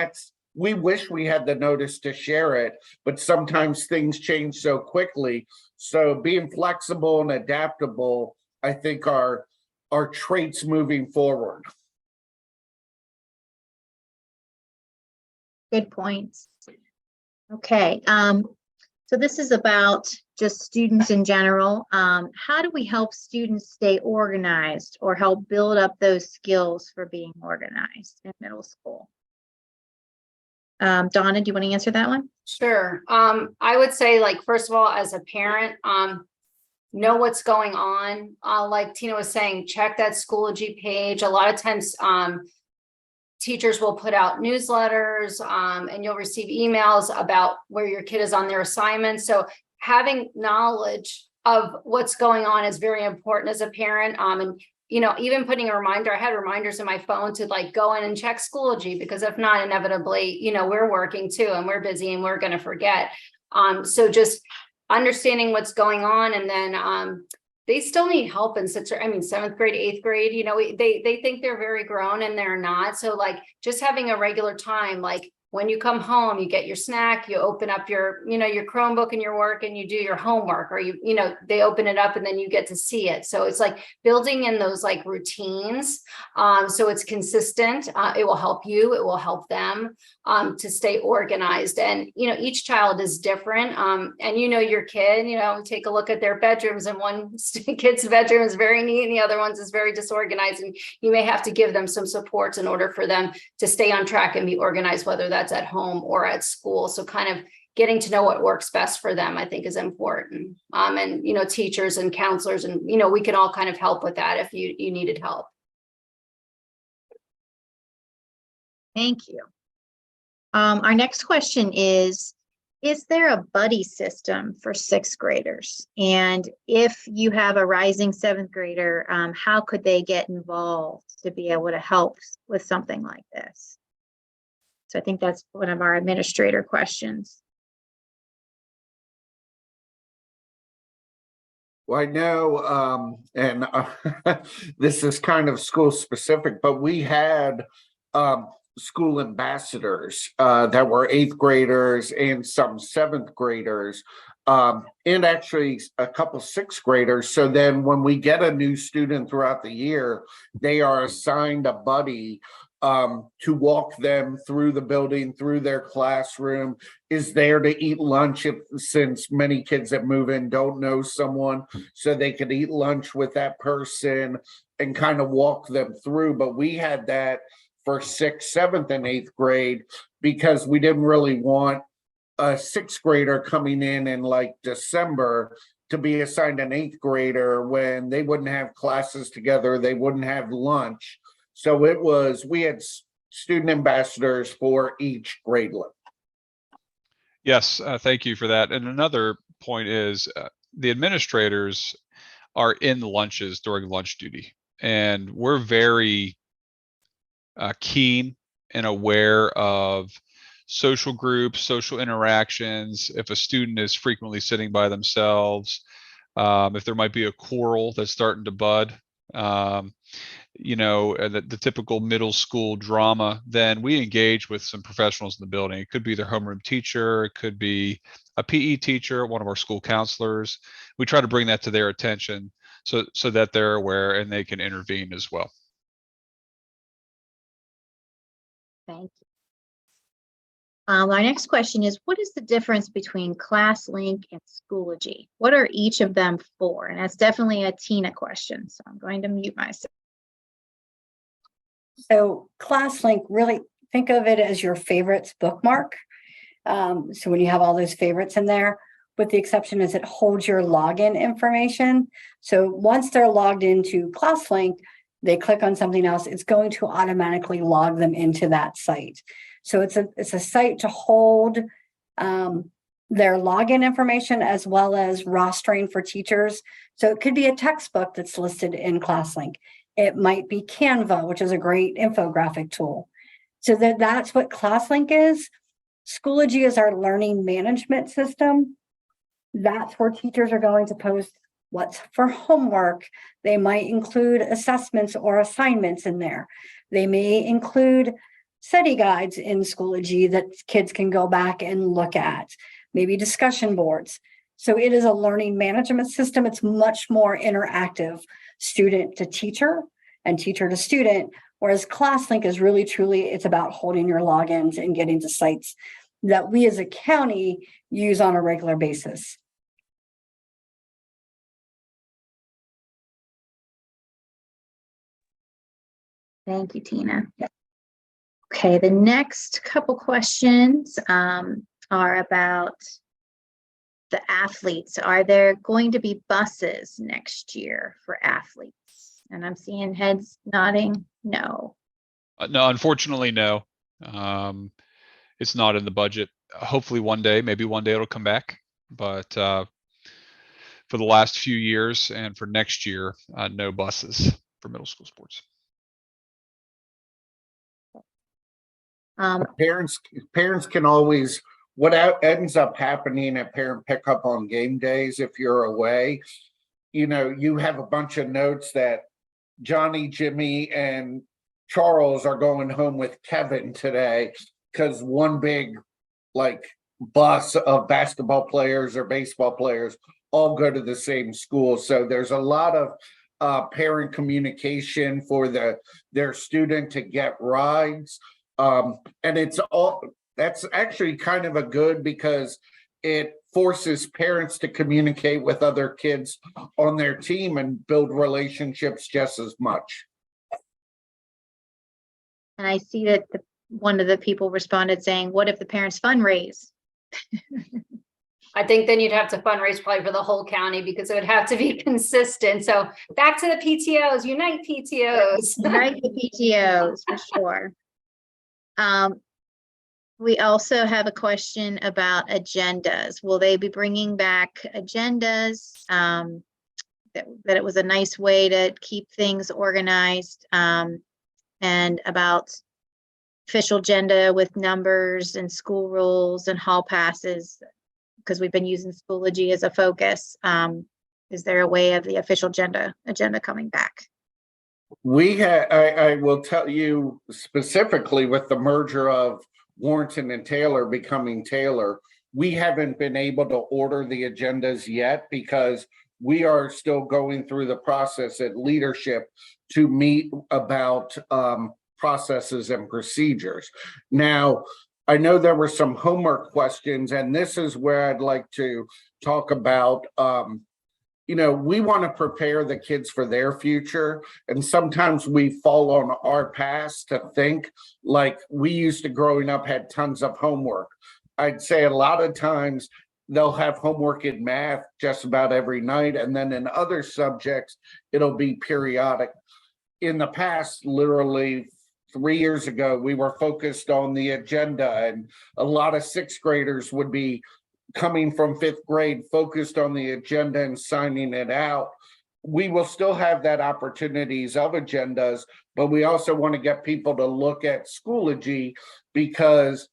we wish we had the notice to share it, but sometimes things change so quickly. So being flexible and adaptable, I think, are traits moving forward. Good points. Okay, so this is about just students in general. How do we help students stay organized or help build up those skills for being organized in middle school? Donna, do you want to answer that one? Sure. I would say, like, first of all, as a parent, know what's going on. Like Tina was saying, check that Schoology page. A lot of times, teachers will put out newsletters, and you'll receive emails about where your kid is on their assignments. So having knowledge of what's going on is very important as a parent. And even putting a reminder, I had reminders in my phone to like go in and check Schoology, because if not, inevitably, we're working too, and we're busy and we're going to forget. So just understanding what's going on. And then they still need help in seventh grade, eighth grade, they think they're very grown and they're not. So like just having a regular time, like when you come home, you get your snack, you open up your Chromebook and your work, and you do your homework, or they open it up and then you get to see it. So it's like building in those like routines. So it's consistent. It will help you, it will help them to stay organized. And, each child is different. And your kid, take a look at their bedrooms, and one kid's bedroom is very neat and the other one's is very disorganized. And you may have to give them some supports in order for them to stay on track and be organized, whether that's that's at home or at school. So kind of getting to know what works best for them, I think, is important. And, you know, teachers and counselors, and, you know, we can all kind of help with that if you needed help. Thank you. Our next question is there a buddy system for sixth graders? And if you have a rising seventh grader, how could they get involved to be able to help with something like this? So I think that's one of our administrator questions. Well, I know, and this is kind of school specific, but we had school ambassadors that were eighth graders and some seventh graders, and actually a couple sixth graders. So then when we get a new student throughout the year, they are assigned a buddy to walk them through the building, through their classroom, is there to eat lunch since many kids that move in don't know someone, so they could eat lunch with that person and kind of walk them through. But we had that for sixth, seventh, and eighth grade because we didn't really want a sixth grader coming in like December to be assigned an eighth grader when they wouldn't have classes together, they wouldn't have lunch. So we had student ambassadors for each grade level. Yes, thank you for that. And another point is the administrators are in the lunches during lunch duty, and we're very keen and aware of social groups, social interactions. If a student is frequently sitting by themselves, if there might be a quarrel that's starting to bud, you know, the typical middle school drama, then we engage with some professionals in the building. It could be their homeroom teacher, it could be a PE teacher, one of our school counselors. We try to bring that to their attention so that they're aware and they can intervene as well. Thank you. Our next question is, what is the difference between ClassLink and Schoology? What are each of them for? And that's definitely a Tina question, so I'm going to mute myself. So ClassLink, really think of it as your favorites bookmark. So when you have all those favorites in there, with the exception is it holds your login information. So once they're logged into ClassLink, they click on something else, it's going to automatically log them into that site. So it's a site to hold their login information as well as rostering for teachers. So it could be a textbook that's listed in ClassLink. It might be Canva, which is a great infographic tool. So that's what ClassLink is. Schoology is our learning management system. That's where teachers are going to post what's for homework. They might include assessments or assignments in there. They may include study guides in Schoology that kids can go back and look at, maybe discussion boards. So it is a learning management system. It's much more interactive, student to teacher and teacher to student, whereas ClassLink is really, truly, it's about holding your logins and getting to sites that we as a county use on a regular basis. Thank you, Tina. Okay, the next couple questions are about the athletes. Are there going to be buses next year for athletes? And I'm seeing heads nodding. No. No, unfortunately, no. It's not in the budget. Hopefully maybe one day it'll come back. But for the last few years and for next year, no buses for middle school sports. Parents can always, what ends up happening at parent pickup on game days, if you're away, you know, you have a bunch of notes that Johnny, Jimmy, and Charles are going home with Kevin today because one big bus of basketball players or baseball players all go to the same school. So there's a lot of parent communication for their student to get rides. And that's actually kind of a good, because it forces parents to communicate with other kids on their team and build relationships just as much. And I see that one of the people responded saying, what if the parents fundraise? I think then you'd have to fundraise probably for the whole county because it would have to be consistent. So back to the PTOs, unite PTOs. Right, the PTOs for sure. We also have a question about agendas. Will they be bringing back agendas? That it was a nice way to keep things organized, and about official agenda with numbers and school rules and hall passes, because we've been using Schoology as a focus. Is there a way of the official agenda coming back? I will tell you specifically with the merger of Warrenton and Taylor becoming Taylor, we haven't been able to order the agendas yet because we are still going through the process at leadership to meet about processes and procedures. Now, I know there were some homework questions, and this is where I'd like to talk about, we want to prepare the kids for their future. And sometimes we fall on our past to think like we used to growing up had tons of homework. I'd say a lot of times they'll have homework in math just about every night. And then in other subjects, it'll be periodic. In the past, literally 3 years ago, we were focused on the agenda, and a lot of sixth graders would be coming from fifth grade focused on the agenda and signing it out. We will still have that opportunities of agendas, but we also want to get people to look at Schoology because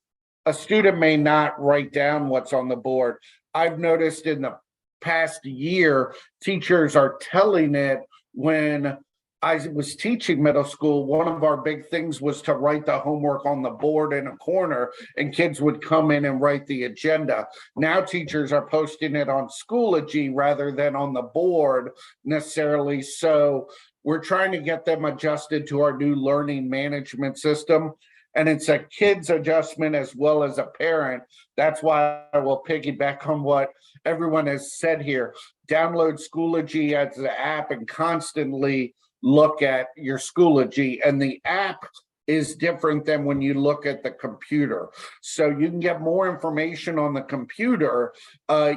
a student may not write down what's on the board. I've noticed in the past year, teachers are telling it. When I was teaching middle school, one of our big things was to write the homework on the board in a corner, and kids would come in and write the agenda. Now teachers are posting it on Schoology rather than on the board necessarily. So we're trying to get them adjusted to our new learning management system. And it's a kid's adjustment as well as a parent. That's why I will piggyback on what everyone has said here. Download Schoology as the app and constantly look at your Schoology. And the app is different than when you look at the computer. So you can get more information on the computer.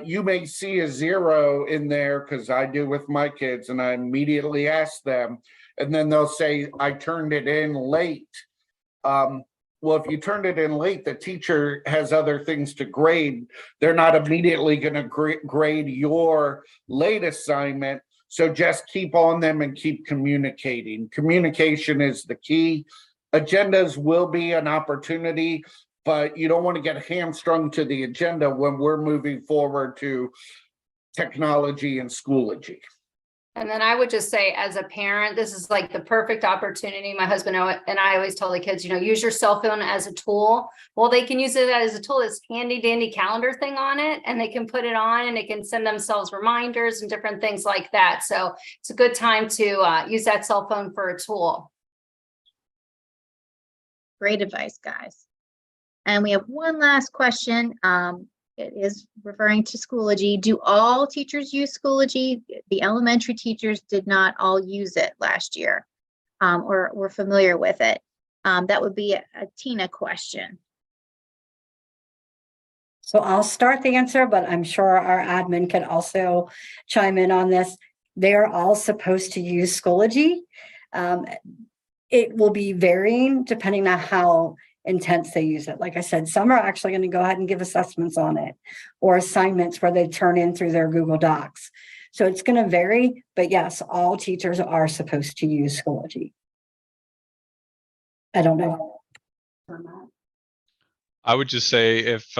You may see a 0 in there, because I do with my kids, and I immediately ask them, and then they'll say, I turned it in late. Well, if you turned it in late, the teacher has other things to grade. They're not immediately going to grade your late assignment. So just keep on them and keep communicating. Communication is the key. Agendas will be an opportunity, but you don't want to get hamstrung to the agenda when we're moving forward to technology and Schoology. And then I would just say, as a parent, this is like the perfect opportunity. My husband and I always tell the kids, use your cell phone as a tool. Well, they can use it as a tool, this handy dandy calendar thing on it, and they can put it on and they can send themselves reminders and different things like that. So it's a good time to use that cell phone for a tool. Great advice, guys. And we have one last question. It is referring to Schoology. Do all teachers use Schoology? The elementary teachers did not all use it last year, or were familiar with it. That would be a Tina question. So I'll start the answer, but I'm sure our admin can also chime in on this. They are all supposed to use Schoology. It will be varying depending on how intense they use it. Like I said, some are actually going to go ahead and give assessments on it, or assignments where they turn in through their Google Docs. So it's going to vary, but yes, all teachers are supposed to use Schoology. I don't know. I would just say if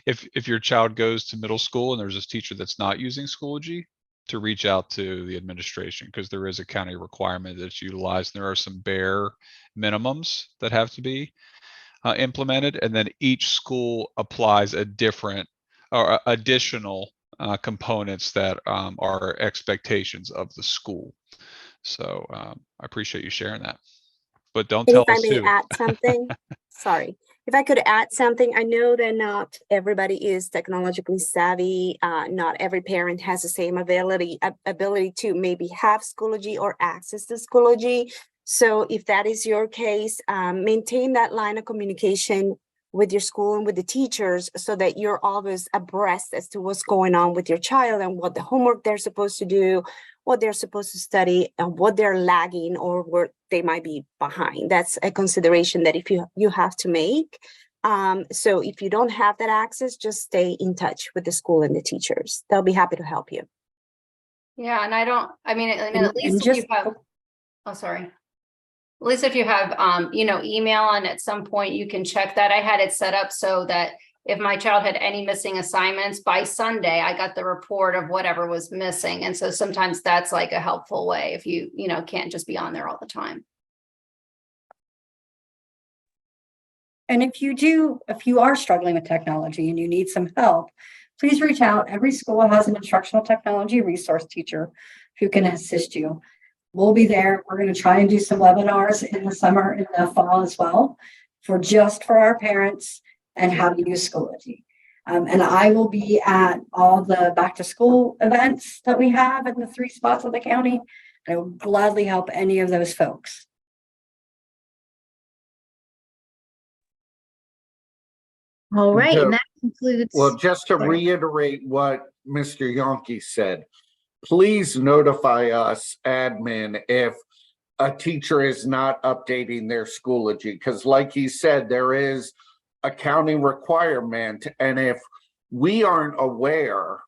if your child goes to middle school and there's this teacher that's not using Schoology, to reach out to the administration, because there is a county requirement that's utilized. There are some bare minimums that have to be implemented, and then each school applies a different or additional components that are expectations of the school. So I appreciate you sharing that, but don't tell us If I may too. add something, sorry. If I could add something, I know that not everybody is technologically savvy. Not every parent has the same ability to maybe have Schoology or access to Schoology. So if that is your case, maintain that line of communication with your school and with the teachers so that you're always abreast as to what's going on with your child and what the homework they're supposed to do, what they're supposed to study, and what they're lagging or where they might be behind. That's a consideration that if you have to make. So if you don't have that access, just stay in touch with the school and the teachers. They'll be happy to help you. Yeah, and at And least if you have, oh, sorry. At least if you have, email, and at some point you can check that. I had it set up so that if my child had any missing assignments by Sunday, I got the report of whatever was missing. And so sometimes that's like a helpful way if you can't just be on there all the time. And if you are struggling with technology and you need some help, please reach out. Every school has an instructional technology resource teacher who can assist you. We'll be there. We're going to try and do some webinars in the summer and the fall as well for our parents and how to use Schoology. And I will be at all the back to school events that we have in the 3 spots of the county. I will gladly help any of those folks. All right, So- and that concludes. Well, just to Sorry. reiterate what Mr. Yonke said, please notify us, admin, if a teacher is not updating their Schoology, because like he said, there is a county requirement, and if we aren't aware,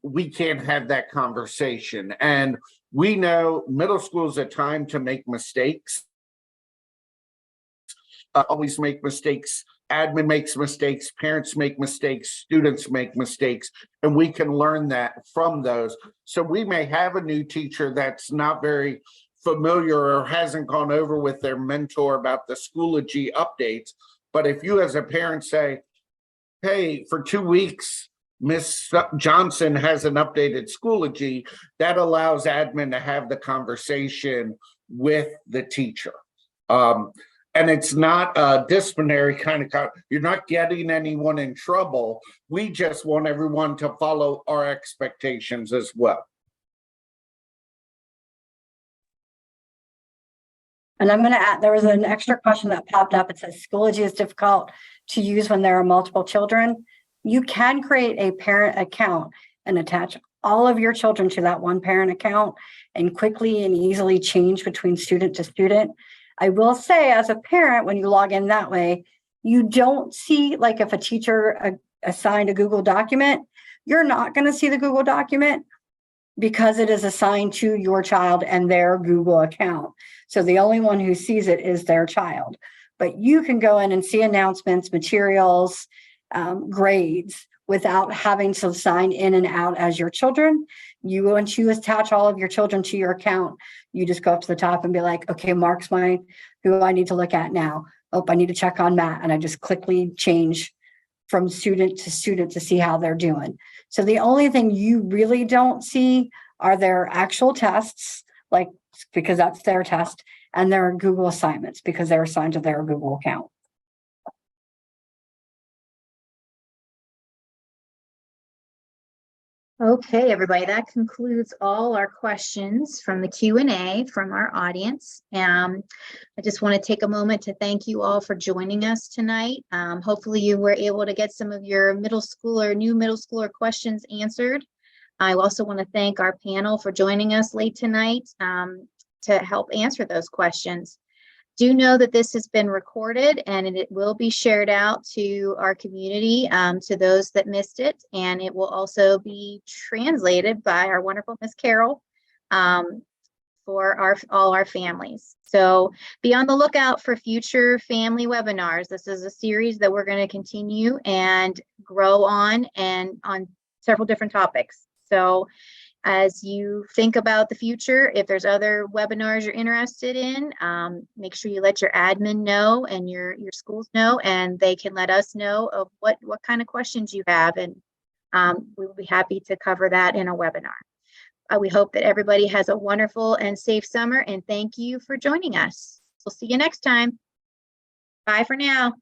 we can't have that conversation. And we know middle school is a time to make mistakes. Always make mistakes. Admin makes mistakes, parents make mistakes, students make mistakes, and we can learn that from those. So we may have a new teacher that's not very familiar or hasn't gone over with their mentor about the Schoology updates. But if you as a parent say, hey, for 2 weeks, Miss Johnson hasn't updated Schoology, that allows admin to have the conversation with the teacher. And it's not a disciplinary kind of, you're not getting anyone in trouble. We just want everyone to follow our expectations as well. And I'm going to add, there was an extra question that popped up. It says Schoology is difficult to use when there are multiple children. You can create a parent account and attach all of your children to that one parent account and quickly and easily change between student to student. I will say, as a parent, when you log in that way, you don't see, like if a teacher assigned a Google document, you're not going to see the Google document because it is assigned to your child and their Google account. So the only one who sees it is their child. But you can go in and see announcements, materials, grades without having to sign in and out as your children. Once you attach all of your children to your account, you just go up to the top and be like, okay, Mark's mine. Who do I need to look at now? Oh, I need to check on Matt. And I just quickly change from student to see how they're doing. So the only thing you really don't see are their actual tests, like, because that's their test, and their Google assignments because they're assigned to their Google account. Okay, everybody, that concludes all our questions from the Q&A from our audience. I just want to take a moment to thank you all for joining us tonight. Hopefully you were able to get some of your new middle schooler questions answered. I also want to thank our panel for joining us late tonight to help answer those questions. Do know that this has been recorded and it will be shared out to our community, to those that missed it, and it will also be translated by our wonderful Miss Carol for all our families. So be on the lookout for future family webinars. This is a series that we're going to continue and grow on, and on several different topics. So as you think about the future, if there's other webinars you're interested in, make sure you let your admin know and your schools know, and they can let us know of what kind of questions you have, and we will be happy to cover that in a webinar. We hope that everybody has a wonderful and safe summer, and thank you for joining us. We'll see you next time. Bye for now.